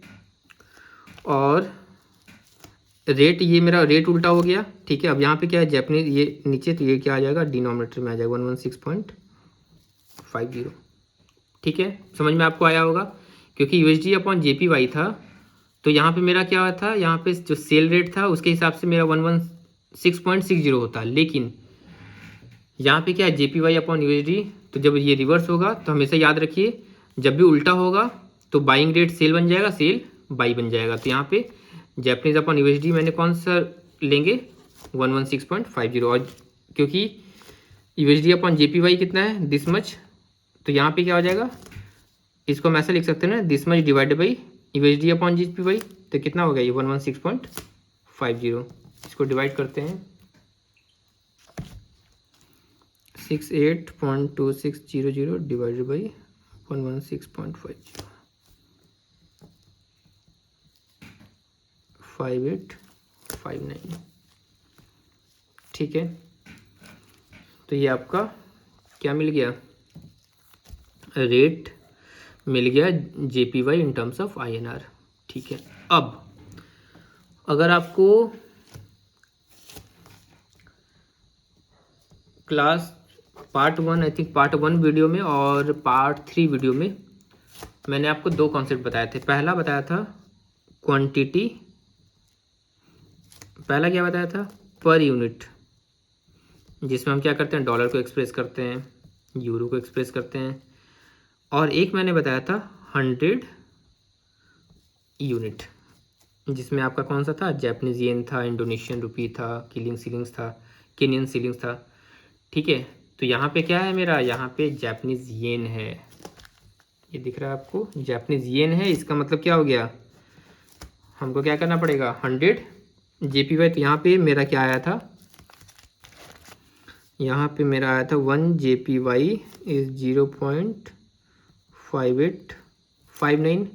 और रेट, ये मेरा रेट उल्टा हो गया, ठीक है। अब यहाँ पे क्या है जापानीज ये नीचे, तो ये क्या आ जाएगा डिनोमिनेटर में आ जाएगा 116.50, ठीक है। समझ में आपको आया होगा, क्योंकि USD/JPY था तो यहाँ पे मेरा क्या था, यहाँ पे जो सेल रेट था उसके हिसाब से मेरा 116.60 होता, लेकिन यहाँ पे क्या है JPY/USD। तो जब ये रिवर्स होगा तो हमेशा याद रखिए जब भी उल्टा होगा तो बाइंग रेट सेल बन जाएगा, सेल बाई बन जाएगा। तो यहाँ पे JPY/USD मैंने कौन सा लेंगे 116.50, और क्योंकि USD/JPY कितना है दिस मच, तो यहाँ पे क्या हो जाएगा, इसको हम ऐसा लिख सकते हैं ना, this much divided by USD/JPY, तो कितना हो गया ये 116.50। इसको डिवाइड करते हैं 68.2600 डिवाइडेड बाई 116.50, 5859, ठीक है। तो ये आपका क्या मिल गया, रेट मिल गया JPY in terms of INR, ठीक है। अब अगर आपको class part 1, I think part 1 video में और पार्ट 3 वीडियो में मैंने आपको 2 कॉन्सेप्ट बताए थे। पहला बताया था क्वांटिटी, पहला क्या बताया था पर यूनिट, जिसमें हम क्या करते हैं डॉलर को एक्सप्रेस करते हैं, यूरो को एक्सप्रेस करते हैं, और एक मैंने बताया था 100 यूनिट, जिसमें आपका कौन सा था जापानीज येन था, इंडोनेशियन रुपी था, केनियन सीलिंग्स था, ठीक है। तो यहाँ पे क्या है मेरा, यहाँ पे जापानीज येन है, ये दिख रहा है आपको जापानीज येन है। इसका मतलब क्या हो गया, हमको क्या करना पड़ेगा 100 JPY। तो यहाँ पे मेरा क्या आया था, यहाँ पे मेरा आया था 1 JPY इज 0.5859।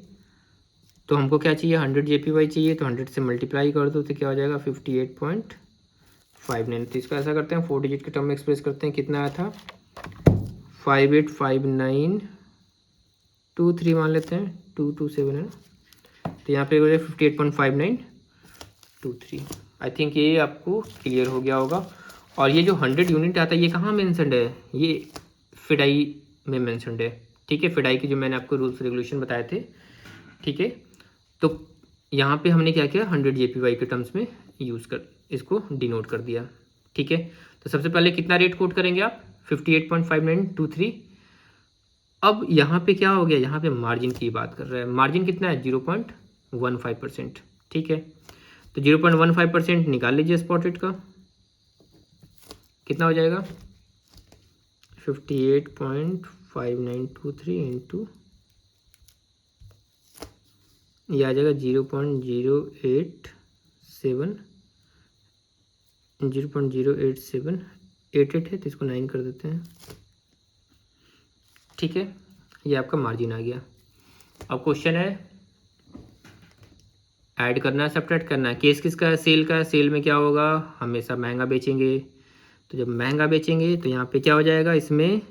तो हमको क्या चाहिए 100 JPY चाहिए, तो 100 से मल्टीप्लाई कर दो तो क्या हो जाएगा 58.59। तो इसका ऐसा करते हैं 4 डिजिट के टर्म में एक्सप्रेस करते हैं, कितना आया था 585923 मान लेते हैं, 227 है ना, तो यहाँ पे हो जाए 58.5923। आई थिंक ये आपको क्लियर हो गया होगा। और ये जो 100 यूनिट आता है ये कहाँ मेंशनड है, ये फिडाई में मेंशनड है, ठीक है। फिडाई के जो मैंने आपको रूल्स रेगुलेशन बताए थे, ठीक है। तो यहाँ पे हमने क्या किया 100 JPY के टर्म्स में यूज़ कर इसको डिनोट कर दिया, ठीक है। तो सबसे पहले कितना रेट कोट करेंगे आप 58.5923। अब यहाँ पे क्या हो गया, यहाँ पे मार्जिन की बात कर रहा है, मार्जिन कितना है 0.15%, ठीक है। तो 0.15% निकाल लीजिए स्पॉट रेट का, कितना हो जाएगा 58.5923 इंटू ये आ जाएगा 0.08788 है, तो इसको 9 कर देते हैं, ठीक है। ये आपका मार्जिन आ गया। अब क्वेश्चन है ऐड करना है सब्ट्रैक्ट करना है, केस किसका है सेल का है। सेल में क्या होगा, हमेशा महंगा बेचेंगे, तो जब महंगा बेचेंगे तो यहाँ पे क्या हो जाएगा, इसमें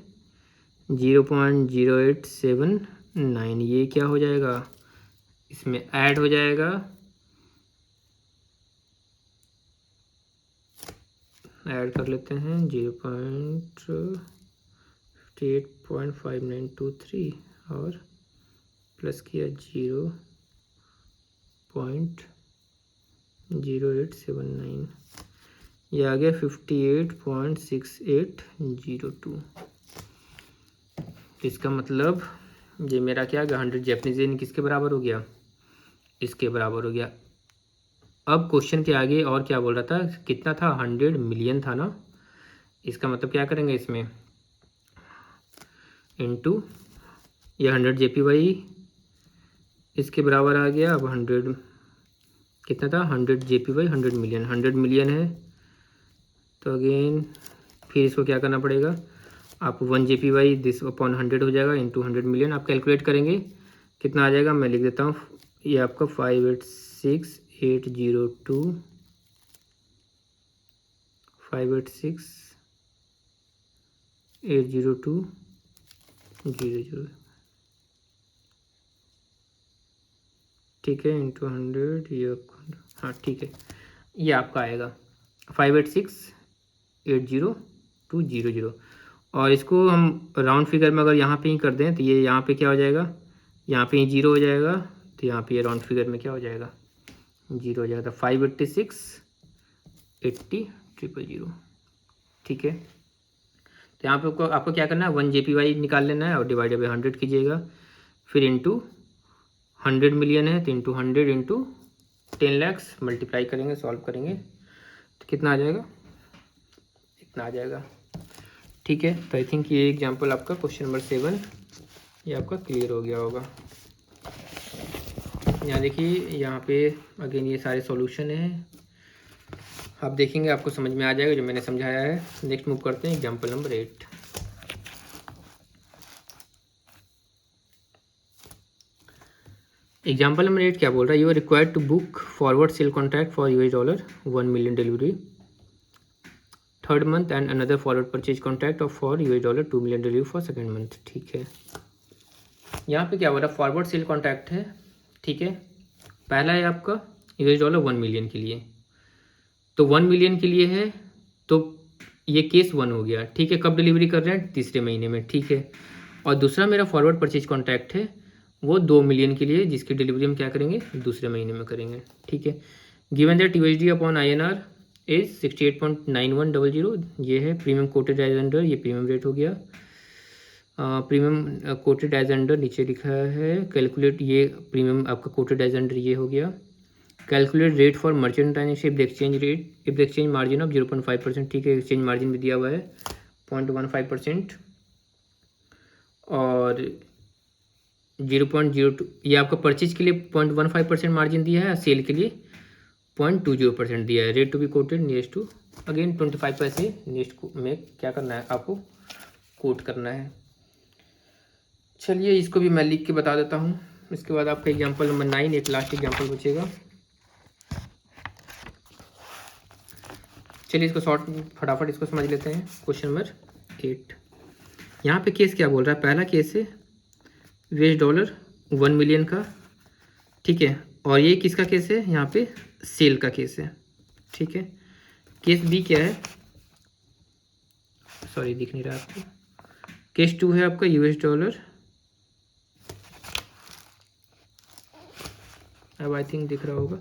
0.0879 ये क्या हो जाएगा, इसमें ऐड हो जाएगा, ऐड कर लेते हैं 0.58.5923 और प्लस किया 0.0879, ये आ गया 58.6802। तो इसका मतलब ये मेरा क्या आ गया 100 जापानीज येन किसके बराबर हो गया इसके बराबर हो गया। अब क्वेश्चन के आगे और क्या बोल रहा था, कितना था, 100 मिलियन था ना। इसका मतलब क्या करेंगे इसमें, इनटू ये 100 JPY इसके बराबर आ गया। अब 100 कितना था, 100 JPY 100 मिलियन, 100 मिलियन है तो अगेन फिर इसको क्या करना पड़ेगा, आप 1 JPY दिस अपॉन 100 हो जाएगा इंटू 100 मिलियन। आप कैलकुलेट करेंगे कितना आ जाएगा, मैं लिख देता हूँ, ये आपका 586802 58680200, ठीक है, इंटू 100, ये हाँ ठीक है, ये आपका आएगा 58680200। और इसको हम राउंड फिगर में अगर यहाँ पे ही कर दें तो ये यहाँ पे क्या हो जाएगा, यहाँ पे ही 0 हो जाएगा, तो यहाँ पे ये राउंड फिगर में क्या हो जाएगा, 0 हो जाएगा। तो 5868000, ठीक है। तो यहाँ पे आपको क्या करना है, 1 JPY निकाल लेना है और डिवाइडेड बाई 100 कीजिएगा, फिर इंटू 100 मिलियन है तो इंटू 100 इंटू 10 lakhs मल्टीप्लाई करेंगे, सॉल्व करेंगे तो कितना आ जाएगा, इतना आ जाएगा, ठीक है। तो आई थिंक ये एग्जांपल आपका क्वेश्चन नंबर 7 ये आपका क्लियर हो गया होगा। यहाँ देखिए, यहाँ पे अगेन ये सारे सॉल्यूशन हैं, आप देखेंगे आपको समझ में आ जाएगा जो मैंने समझाया है। नेक्स्ट मूव करते हैं एग्जांपल नंबर 8। एग्जाम्पल नंबर 8 क्या बोल रहा है, you are required to book forward sale contract for $1 million delivery third month and another forward purchase contract of for $2 million delivery for second month, ठीक है। यहाँ पे क्या हो रहा है, फॉरवर्ड सेल कॉन्ट्रैक्ट है, ठीक है। पहला है आपका $1 मिलियन के लिए, तो 1 मिलियन के लिए है तो ये केस 1 हो गया, ठीक है। कब डिलीवरी कर रहे हैं, तीसरे महीने में, ठीक है। और दूसरा मेरा फॉरवर्ड परचेज कॉन्ट्रैक्ट है वो 2 मिलियन के लिए, जिसकी डिलीवरी हम क्या करेंगे, दूसरे महीने में करेंगे, ठीक है। Given that USD upon INR is 68.9100, ये है प्रीमियम कोटेड एज अंडर, ये प्रीमियम रेट हो गया। प्रीमियम कोटेड एज अंडर नीचे लिखा है, कैलकुलेट, ये प्रीमियम आपका कोटेड एज अंडर ये हो गया। Calculate rate for merchant transaction if the exchange rate, if the exchange margin of 0.5%, ठीक है। एक्सचेंज मार्जिन भी दिया हुआ है 0.15%, और 0.02 ये आपका परचेज के लिए 0.15% मार्जिन दिया है, सेल के लिए 0.20% दिया है। Rate to be quoted nearest to, again 25 पैसे नेक्स्ट में क्या करना है, आपको कोट करना है। चलिए इसको भी मैं लिख के बता देता हूँ। इसके बाद आपका एग्जांपल नंबर 9, एक लास्ट एग्जांपल बचेगा। चलिए इसको फटाफट इसको समझ लेते हैं। क्वेश्चन नंबर 8, यहाँ पे केस क्या बोल रहा है, पहला केस है $1 मिलियन का, ठीक है। और ये किसका केस है, यहाँ पे सेल का केस है, ठीक है। केस बी क्या है, सॉरी दिख नहीं रहा आपको, केस 2 है आपका $, अब आई थिंक दिख रहा होगा,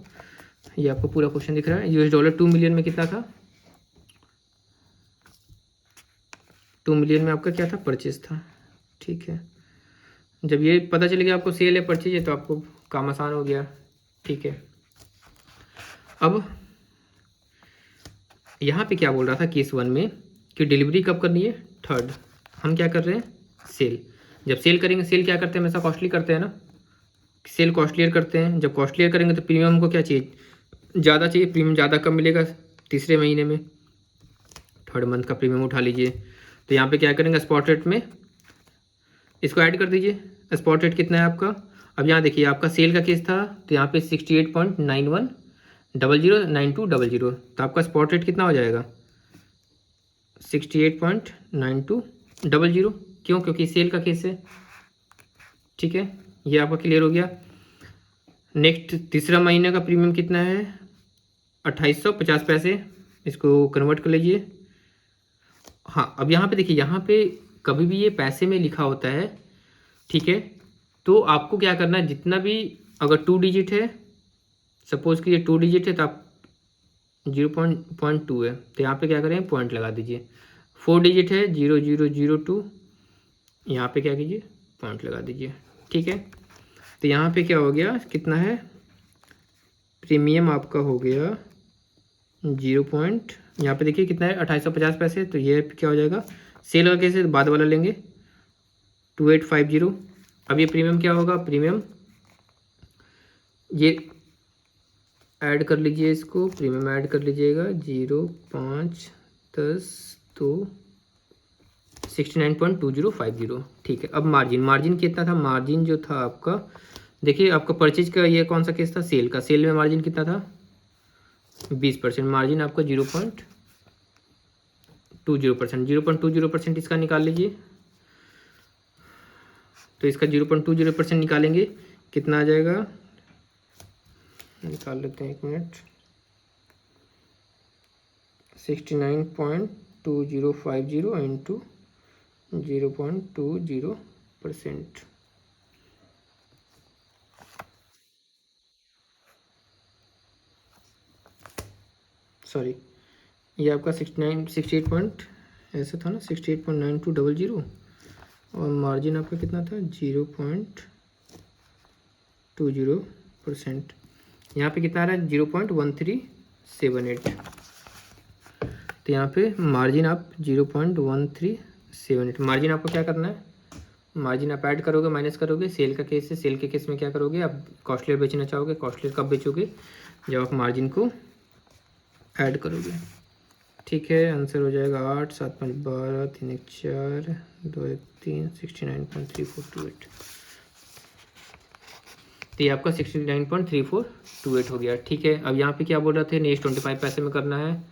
ये आपको पूरा क्वेश्चन दिख रहा है। $2 2 मिलियन में कितना था, 2 मिलियन में आपका क्या था, परचेज था, ठीक है। जब ये पता चल गया आपको सेल है परचेज है तो आपको काम आसान हो गया, ठीक है। अब यहाँ पे क्या बोल रहा था केस 1 में कि डिलीवरी कब करनी है, थर्ड। हम क्या कर रहे हैं, सेल। जब सेल करेंगे, सेल क्या करते हैं, हमेशा कॉस्टली करते हैं ना, सेल कॉस्टलियर करते हैं। जब कॉस्टलियर करेंगे तो प्रीमियम को क्या चाहिए, ज़्यादा चाहिए। प्रीमियम ज़्यादा कब मिलेगा, तीसरे महीने में, थर्ड मंथ का प्रीमियम उठा लीजिए। तो यहाँ पे क्या करेंगे, स्पॉट रेट में इसको ऐड कर दीजिए। स्पॉट रेट कितना है आपका, अब यहाँ देखिए आपका सेल का केस था तो यहाँ पे 68.91009200, तो आपका स्पॉट रेट कितना हो जाएगा, 68.9200। क्यों, क्योंकि सेल का केस है, ठीक है। ये आपका क्लियर हो गया। नेक्स्ट तीसरा महीने का प्रीमियम कितना है, 2850 पैसे, इसको कन्वर्ट कर लीजिए। हाँ, अब यहाँ पे देखिए, यहाँ पे कभी भी ये पैसे में लिखा होता है, ठीक है। तो आपको क्या करना है, जितना भी अगर 2 डिजिट है, सपोज कि ये 2 डिजिट है तो आप 0.2 है तो यहाँ पे क्या करें, पॉइंट लगा दीजिए। 4 डिजिट है 0002, यहाँ पे क्या कीजिए, पॉइंट लगा दीजिए, ठीक है। तो यहाँ पे क्या हो गया, कितना है प्रीमियम आपका हो गया 0 पॉइंट, यहाँ पे देखिए कितना है 2850 पैसे, तो ये क्या हो जाएगा, सेल का कैसे बाद वाला लेंगे 2850। अब ये प्रीमियम क्या होगा, प्रीमियम ये ऐड कर लीजिए, इसको प्रीमियम ऐड कर लीजिएगा 0 5 10 तो 69.2050। ठीक है, अब मार्जिन कितना था, मार्जिन जो था आपका, देखिए आपका परचेज का ये कौन सा केस था, सेल का, सेल में मार्जिन कितना था 20%, मार्जिन आपका 0.20%, 0.20% इसका निकाल लीजिए। तो इसका 0.20% निकालेंगे, कितना आ जाएगा, निकाल लेते हैं एक मिनट, 69.2050 इंटू 0.20%। सॉरी, ये आपका 68 पॉइंट ऐसा था ना, 68.9200, और मार्जिन आपका कितना था 0.20%। यहाँ पे कितना आ रहा है 0.1378। तो यहाँ पे मार्जिन आप 0.1378, मार्जिन आपको क्या करना है, मार्जिन आप ऐड करोगे माइनस करोगे, सेल का केस है, सेल के केस में क्या करोगे, आप कॉस्टलियर बेचना चाहोगे, कॉस्टलियर कब बेचोगे, जब आप मार्जिन को ऐड करोगे। ठीक है, आंसर हो जाएगा 8 7 5 12 3 1 4 2 1 3 69.3428। तो ये आपका 69.3428 हो गया। ठीक है, अब यहाँ पे क्या बोल रहे थे, नेक्स्ट 25 पैसे में करना है,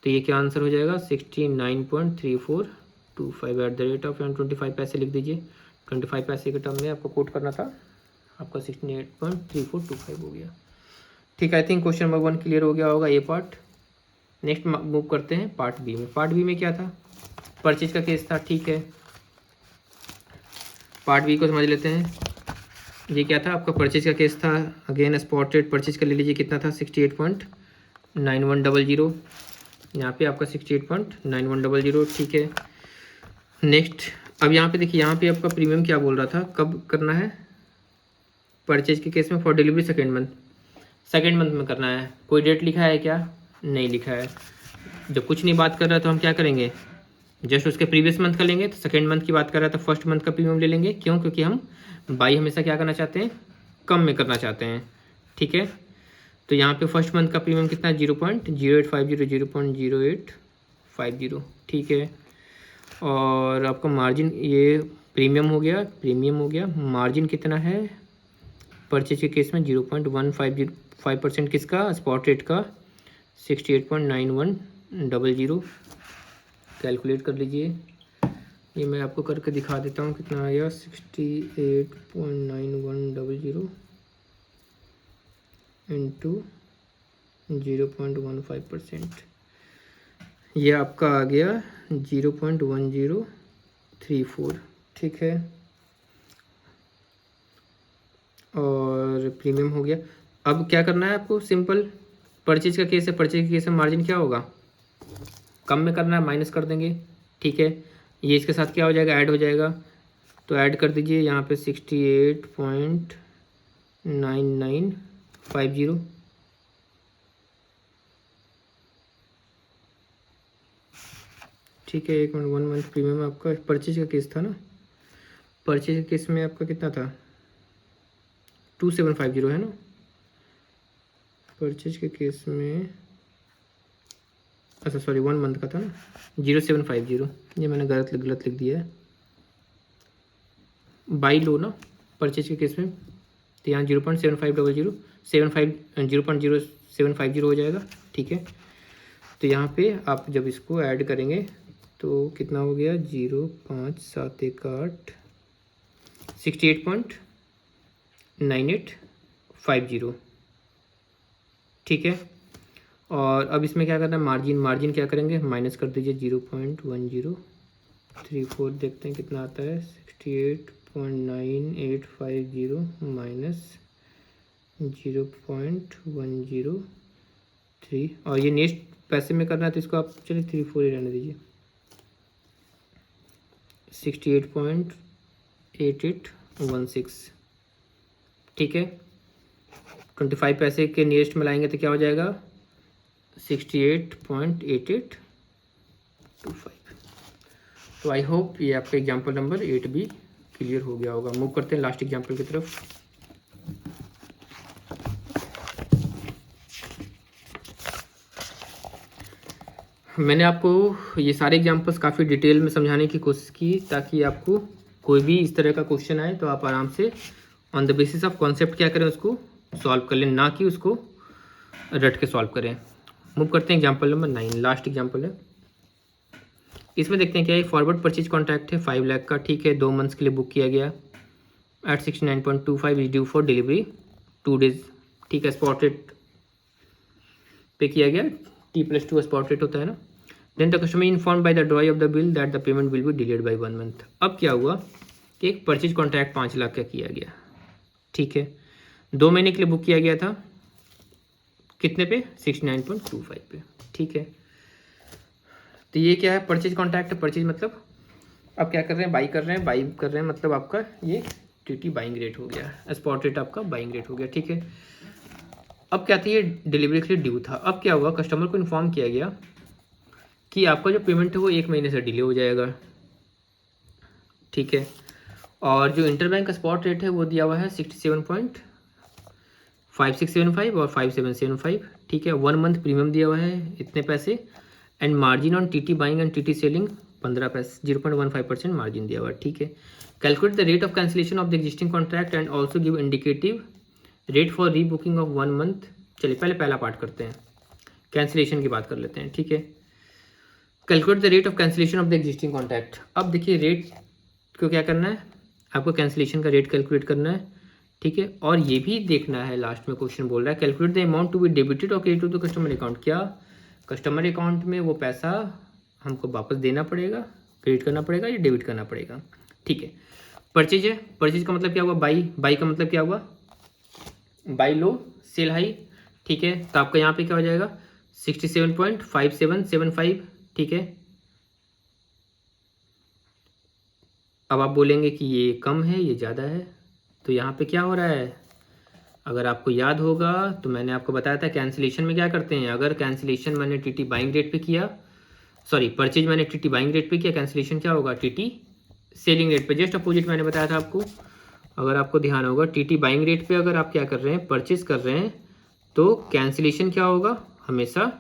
तो ये क्या आंसर हो जाएगा 69.3425 एट द रेट ऑफ 25 पैसे लिख दीजिए। 25 पैसे के टर्म में आपको कोट करना था, आपका 68.3425 हो गया। ठीक है, I think question number 1 clear हो गया होगा ये पार्ट। नेक्स्ट मूव करते हैं पार्ट बी में। पार्ट बी में क्या था, परचेज का केस था। ठीक है, पार्ट बी को समझ लेते हैं। ये क्या था, आपका परचेज का केस था, अगेन स्पॉट रेट परचेज का ले लीजिए, कितना था 68.9100, यहाँ पे आपका 68.9100। ठीक है, नेक्स्ट अब यहाँ पे देखिए, यहाँ पे आपका प्रीमियम क्या बोल रहा था, कब करना है, परचेज के केस में फॉर डिलीवरी सेकेंड मंथ में करना है। कोई डेट लिखा है क्या, नहीं लिखा है। जब कुछ नहीं बात कर रहा है तो हम क्या करेंगे, जस्ट उसके प्रीवियस मंथ का लेंगे। तो सेकेंड मंथ की बात कर रहा है तो फर्स्ट मंथ का प्रीमियम ले लेंगे, क्यों, क्योंकि हम बाई हमेशा क्या करना चाहते हैं, कम में करना चाहते हैं। ठीक है, तो यहाँ पे फर्स्ट मंथ का प्रीमियम कितना है 0.0850, 0.0850। ठीक है, और आपका मार्जिन ये प्रीमियम हो गया, मार्जिन कितना है परचेज के केस में 0.150% किसका, स्पॉट रेट का 68.9100। कैलकुलेट कर लीजिए, ये मैं आपको करके दिखा देता हूँ कितना आया, 68.9100 इंटू 0.15%, ये आपका आ गया 0.1034। ठीक है, और प्रीमियम हो गया। अब क्या करना है आपको, सिंपल, परचेज का केस है, परचेज के केस में मार्जिन क्या होगा, कम में करना है, माइनस कर देंगे। ठीक है, ये इसके साथ क्या हो जाएगा, ऐड हो जाएगा, तो ऐड कर दीजिए यहाँ पे 68.9950। ठीक है, 1 मंथ प्रीमियम आपका परचेज का केस था ना, परचेज के केस में आपका कितना था 2750 है ना, परचेज के केस में, अच्छा सॉरी 1 मंथ का था ना 0750, ये मैंने गलत लिख दिया है, बाई लो ना परचेज के केस में, तो यहाँ 0.7500 0.0750 हो जाएगा। ठीक है, तो यहाँ पे आप जब इसको ऐड करेंगे तो कितना हो गया 0.5718 68.9850। ठीक है, और अब इसमें क्या करना है, मार्जिन क्या करेंगे, माइनस कर दीजिए 0.1034, देखते हैं कितना आता है 68.9850 माइनस 0.103, और ये नेक्स्ट पैसे में करना है तो इसको आप चलिए 34 ही रहने दीजिए, 68.8816। ठीक है, 25 पैसे के नियरेस्ट में लाएंगे तो क्या हो जाएगा 68.8825। तो आई होप ये आपका एग्जाम्पल नंबर 8 भी क्लियर हो गया होगा। मूव करते हैं लास्ट एग्जाम्पल की तरफ। मैंने आपको ये सारे एग्जाम्पल्स काफ़ी डिटेल में समझाने की कोशिश की ताकि आपको कोई भी इस तरह का क्वेश्चन आए तो आप आराम से on the basis of concept क्या करें, उसको सॉल्व कर लें, ना कि उसको रट के सॉल्व करें। मूव करते हैं एग्जाम्पल नंबर 9, लास्ट एग्जाम्पल है। इसमें देखते हैं क्या है, फॉरवर्ड परचेज कॉन्ट्रैक्ट है 5 लाख का, ठीक है, 2 मंथ्स के लिए बुक किया गया at 69.25 is due for delivery 2 days, ठीक है, स्पॉट रेट पे किया गया, T+2 स्पॉट रेट होता है ना। Then the customer inform by the drawee of the bill that the payment will be delayed by 1 month. अब क्या हुआ कि एक परचेज कॉन्ट्रैक्ट 5 लाख का किया गया, ठीक है, 2 महीने के लिए बुक किया गया था, कितने पे 69.25 पे, ठीक है। तो ये क्या है, परचेज कॉन्ट्रैक्ट। परचेज मतलब आप क्या कर रहे हैं, बाई कर रहे हैं, मतलब आपका ये टीटी बाइंग रेट हो गया, स्पॉट रेट आपका बाइंग रेट हो गया, ठीक है। अब क्या था, ये डिलीवरी के लिए ड्यू था। अब क्या हुआ, कस्टमर को इन्फॉर्म किया गया कि आपका जो पेमेंट है वो 1 महीने से डिले हो जाएगा, ठीक है। और जो इंटरबैंक का स्पॉट रेट है वो दिया हुआ है 67.5675 और 5775, ठीक है। 1 मंथ प्रीमियम दिया हुआ है इतने पैसे, and margin on TT buying and TT selling 15 पैसे, 0.15% मार्जिन दिया हुआ है, ठीक है। Calculate the rate of cancellation of the existing contract and also give indicative rate for rebooking of 1 month. चलिए पहले पहला पार्ट करते हैं, कैंसिलेशन की बात कर लेते हैं, ठीक है। Calculate the rate of cancellation of the existing contract. अब देखिए रेट को क्या करना है, आपको कैंसिलेशन का रेट कैलकुलेट करना है, ठीक है। और ये भी देखना है, लास्ट में क्वेश्चन बोल रहा है calculate the amount to be debited और credited to the customer account. क्या कस्टमर अकाउंट में वो पैसा हमको वापस देना पड़ेगा, क्रेडिट करना पड़ेगा या डेबिट करना पड़ेगा, ठीक है। परचेज है, परचेज का मतलब क्या हुआ, बाई का मतलब क्या हुआ, बाई लो सेल हाई, ठीक है। तो आपका यहाँ पे क्या हो जाएगा 67.5775, ठीक है। अब आप बोलेंगे कि ये कम है ये ज़्यादा है, तो यहाँ पे क्या हो रहा है, अगर आपको याद होगा तो मैंने आपको बताया था कैंसिलेशन में क्या करते हैं, अगर कैंसिलेशन मैंने टीटी बाइंग रेट पे किया, सॉरी परचेज मैंने टीटी बाइंग रेट पे किया, कैंसिलेशन क्या होगा टीटी सेलिंग रेट पे, जस्ट अपोजिट मैंने बताया था आपको। अगर आपको ध्यान होगा टीटी बाइंग रेट पे अगर आप क्या कर रहे हैं, परचेज कर रहे हैं, तो कैंसिलेशन क्या होगा हमेशा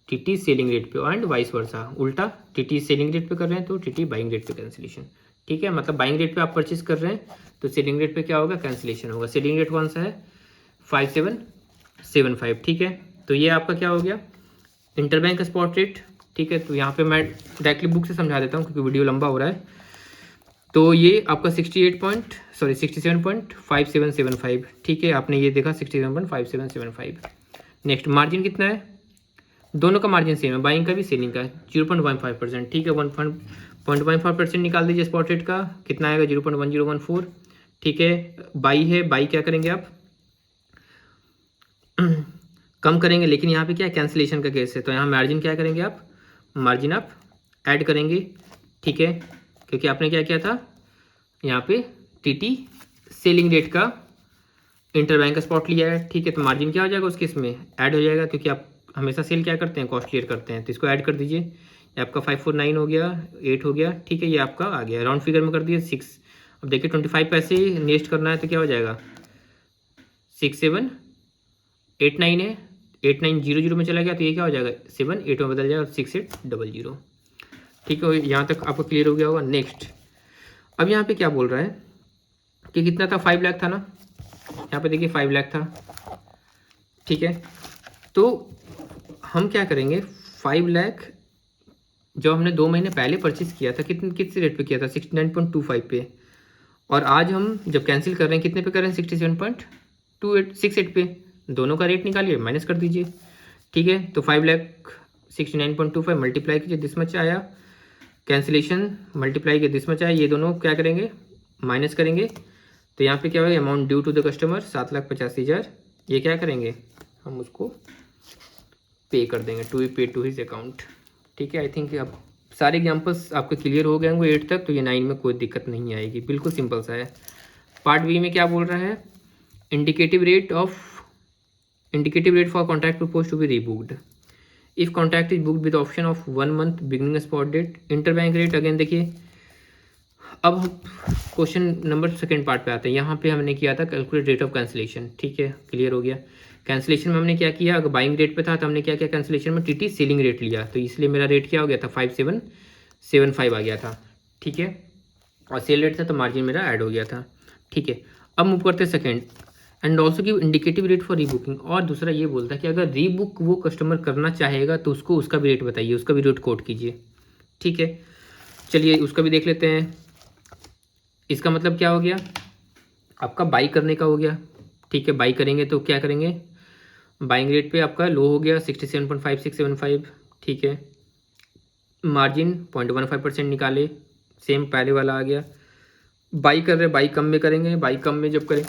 टीटी सेलिंग रेट पे, एंड वाइस वर्सा, उल्टा टीटी सेलिंग रेट पे कर रहे हैं तो टीटी बाइंग रेट पे कैंसिलेशन, ठीक है। मतलब बाइंग रेट पे आप परचेज कर रहे हैं तो सेलिंग रेट पे क्या होगा, कैंसिलेशन होगा। सेलिंग रेट कौन सा है 5775, ठीक है। तो ये आपका क्या हो गया इंटरबैंक स्पॉट रेट, ठीक है। तो यहाँ पे मैं डायरेक्टली बुक से समझा देता हूँ क्योंकि वीडियो लंबा हो रहा है। तो ये आपका 67.5775, ठीक है, आपने ये देखा 67.5775। नेक्स्ट मार्जिन कितना है, दोनों का मार्जिन सेम है, बाइंग का भी सेलिंग का 0.15%, ठीक है। 1.15% निकाल दीजिए स्पॉट रेट का, कितना आएगा 0.1014, ठीक है। बाई है, बाई क्या करेंगे आप कम करेंगे, लेकिन यहाँ पे क्या कैंसिलेशन का केस है, तो यहाँ मार्जिन क्या करेंगे आप, मार्जिन आप ऐड करेंगे, ठीक है, क्योंकि आपने क्या किया था यहाँ पे टीटी सेलिंग रेट का इंटरबैंक का स्पॉट लिया है, ठीक है। तो मार्जिन क्या हो जाएगा उसके इसमें ऐड हो जाएगा, क्योंकि आप हमेशा सेल क्या करते हैं, कॉस्ट क्लियर करते हैं, तो इसको ऐड कर दीजिए। ये आपका 549 हो गया, 8 हो गया, ठीक है। ये आपका आ गया, राउंड फिगर में कर दिए 6। अब देखिए 25 पैसे नेक्स्ट करना है तो क्या हो जाएगा 6789 है, 8900 में चला गया तो ये क्या हो जाएगा 78 में बदल जाएगा, 6800, ठीक है। यहाँ तक आपको क्लियर हो गया होगा। नेक्स्ट अब यहाँ पे क्या बोल रहा है कि कितना था 5 लाख था ना, यहाँ पे देखिए 5 लाख था, ठीक है। तो हम क्या करेंगे 5 लाख जो हमने 2 महीने पहले परचेज किया था किस रेट पे किया था 69.25 पे, और आज हम जब कैंसिल कर रहे हैं कितने पे कर रहे हैं 67.68 पे, दोनों का रेट निकालिए माइनस कर दीजिए, ठीक है। तो 5 लाख 69.25 मल्टीप्लाई कीजिए दिस मच आया, कैंसिलेशन मल्टीप्लाई कीजिए दिस मच आया, ये दोनों क्या करेंगे माइनस करेंगे, तो यहाँ पे क्या होगा amount due to the customer 7,85,000, ये क्या करेंगे हम उसको पे कर देंगे टू पे टू हिज अकाउंट, ठीक है। आई थिंक अब सारे एग्जांपल्स आपके क्लियर हो गए होंगे 8 तक, तो ये 9 में कोई दिक्कत नहीं आएगी, बिल्कुल सिंपल सा है। पार्ट बी में क्या बोल रहा है indicative rate of indicative rate for contract propose to be rebooked. If contract is booked with option of 1 month beginning spot date. Interbank rate again देखिए, अब हम क्वेश्चन नंबर सेकेंड पार्ट पे आते हैं। यहाँ पे हमने किया था कैलकुलेट रेट ऑफ कैंसिलेशन, ठीक है, क्लियर हो गया। कैंसिलेशन में हमने क्या किया, अगर बाइंग रेट पे था तो हमने क्या किया, कैंसिलेशन में टीटी सेलिंग रेट लिया, तो इसलिए मेरा रेट क्या हो गया था 5775 आ गया था, ठीक है, और सेल रेट था तो मार्जिन मेरा ऐड हो गया था, ठीक है। अब मूव करते हैं second, and also give indicative rate for rebooking. और दूसरा ये बोलता है कि अगर रीबुक वो कस्टमर करना चाहेगा तो उसको उसका भी रेट बताइए, उसका भी रेट कोट कीजिए, ठीक है। चलिए उसका भी देख लेते हैं। इसका मतलब क्या हो गया, आपका बाई करने का हो गया, ठीक है। बाई करेंगे तो क्या करेंगे, बाइंग रेट पे आपका लो हो गया 67.5675, ठीक है। मार्जिन 0.15% निकाले, सेम पहले वाला आ गया। बाई कर रहे, बाई कम में करेंगे, बाई कम में जब करें,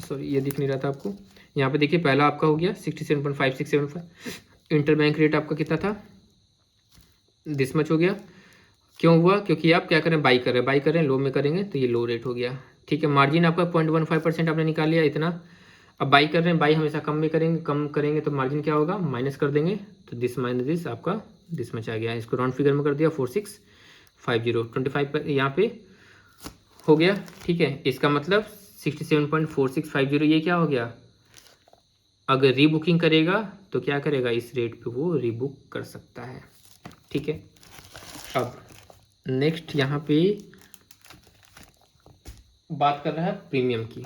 सॉरी ये दिख नहीं रहा था आपको, यहाँ पे देखिए पहला आपका हो गया 67.5675। इंटरबैंक रेट आपका कितना था, दिस मच हो गया। क्यों हुआ, क्योंकि आप क्या करें, बाई कर रहे हैं, लो में करेंगे तो ये लो रेट हो गया, ठीक है। मार्जिन आपका 0.15% आपने निकाल लिया इतना। अब बाई कर रहे हैं, बाई हमेशा कम में करेंगे, कम करेंगे तो मार्जिन क्या होगा, माइनस कर देंगे, तो दिस माइनस दिस आपका दिस मच आ गया। इसको राउंड फिगर में कर दिया 4650, 25 पर यहाँ पे हो गया, ठीक है। इसका मतलब 67.4650 ये क्या हो गया, अगर रीबुकिंग करेगा तो क्या करेगा, इस रेट पे वो रीबुक कर सकता है, ठीक है। अब नेक्स्ट यहाँ पे बात कर रहा है प्रीमियम की।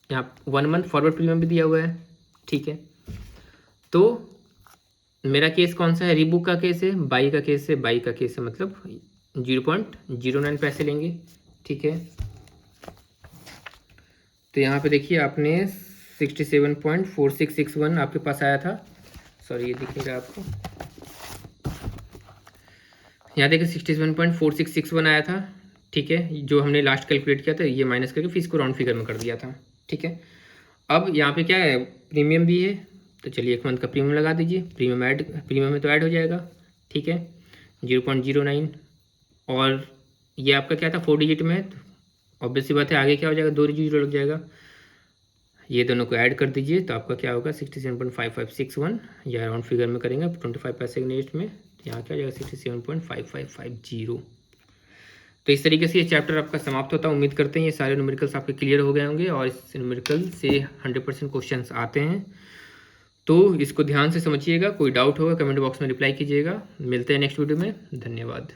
यहाँ 1 मंथ फॉरवर्ड प्रीमियम भी दिया हुआ है, ठीक है। तो मेरा केस कौन सा है, रीबुक का केस है, बाई का केस है, बाई का केस है मतलब 0.09 पैसे लेंगे, ठीक है। तो यहाँ पे देखिए आपने 67.4661 आपके पास आया था, सॉरी ये दिख नहीं रहा आपको, यहाँ देखिए 67.4661 आया था, ठीक है। जो हमने लास्ट कैलकुलेट किया था ये माइनस करके फिर इसको राउंड फिगर में कर दिया था, ठीक है। अब यहाँ पे क्या है, प्रीमियम भी है, तो चलिए 1 मंथ का प्रीमियम लगा दीजिए, प्रीमियम में तो ऐड हो जाएगा, ठीक है, 0.09। और ये आपका क्या था 4 डिजिट में है, तो ऑब्वियस सी बात है आगे क्या हो जाएगा, 2 जीरो लग जाएगा। ये दोनों को ऐड कर दीजिए तो आपका क्या होगा 67.5561, या राउंड फिगर में करेंगे 25 पैसे के नेक्स्ट में, तो यहाँ क्या हो जाएगा 67.5550। तो इस तरीके से ये चैप्टर आपका समाप्त होता है। उम्मीद करते हैं ये सारे न्यूमेरिकल्स आपके क्लियर हो गए होंगे और इस न्यूमेरिकल से 100% क्वेश्चंस आते हैं, तो इसको ध्यान से समझिएगा। कोई डाउट होगा कमेंट बॉक्स में रिप्लाई कीजिएगा। मिलते हैं नेक्स्ट वीडियो में, धन्यवाद।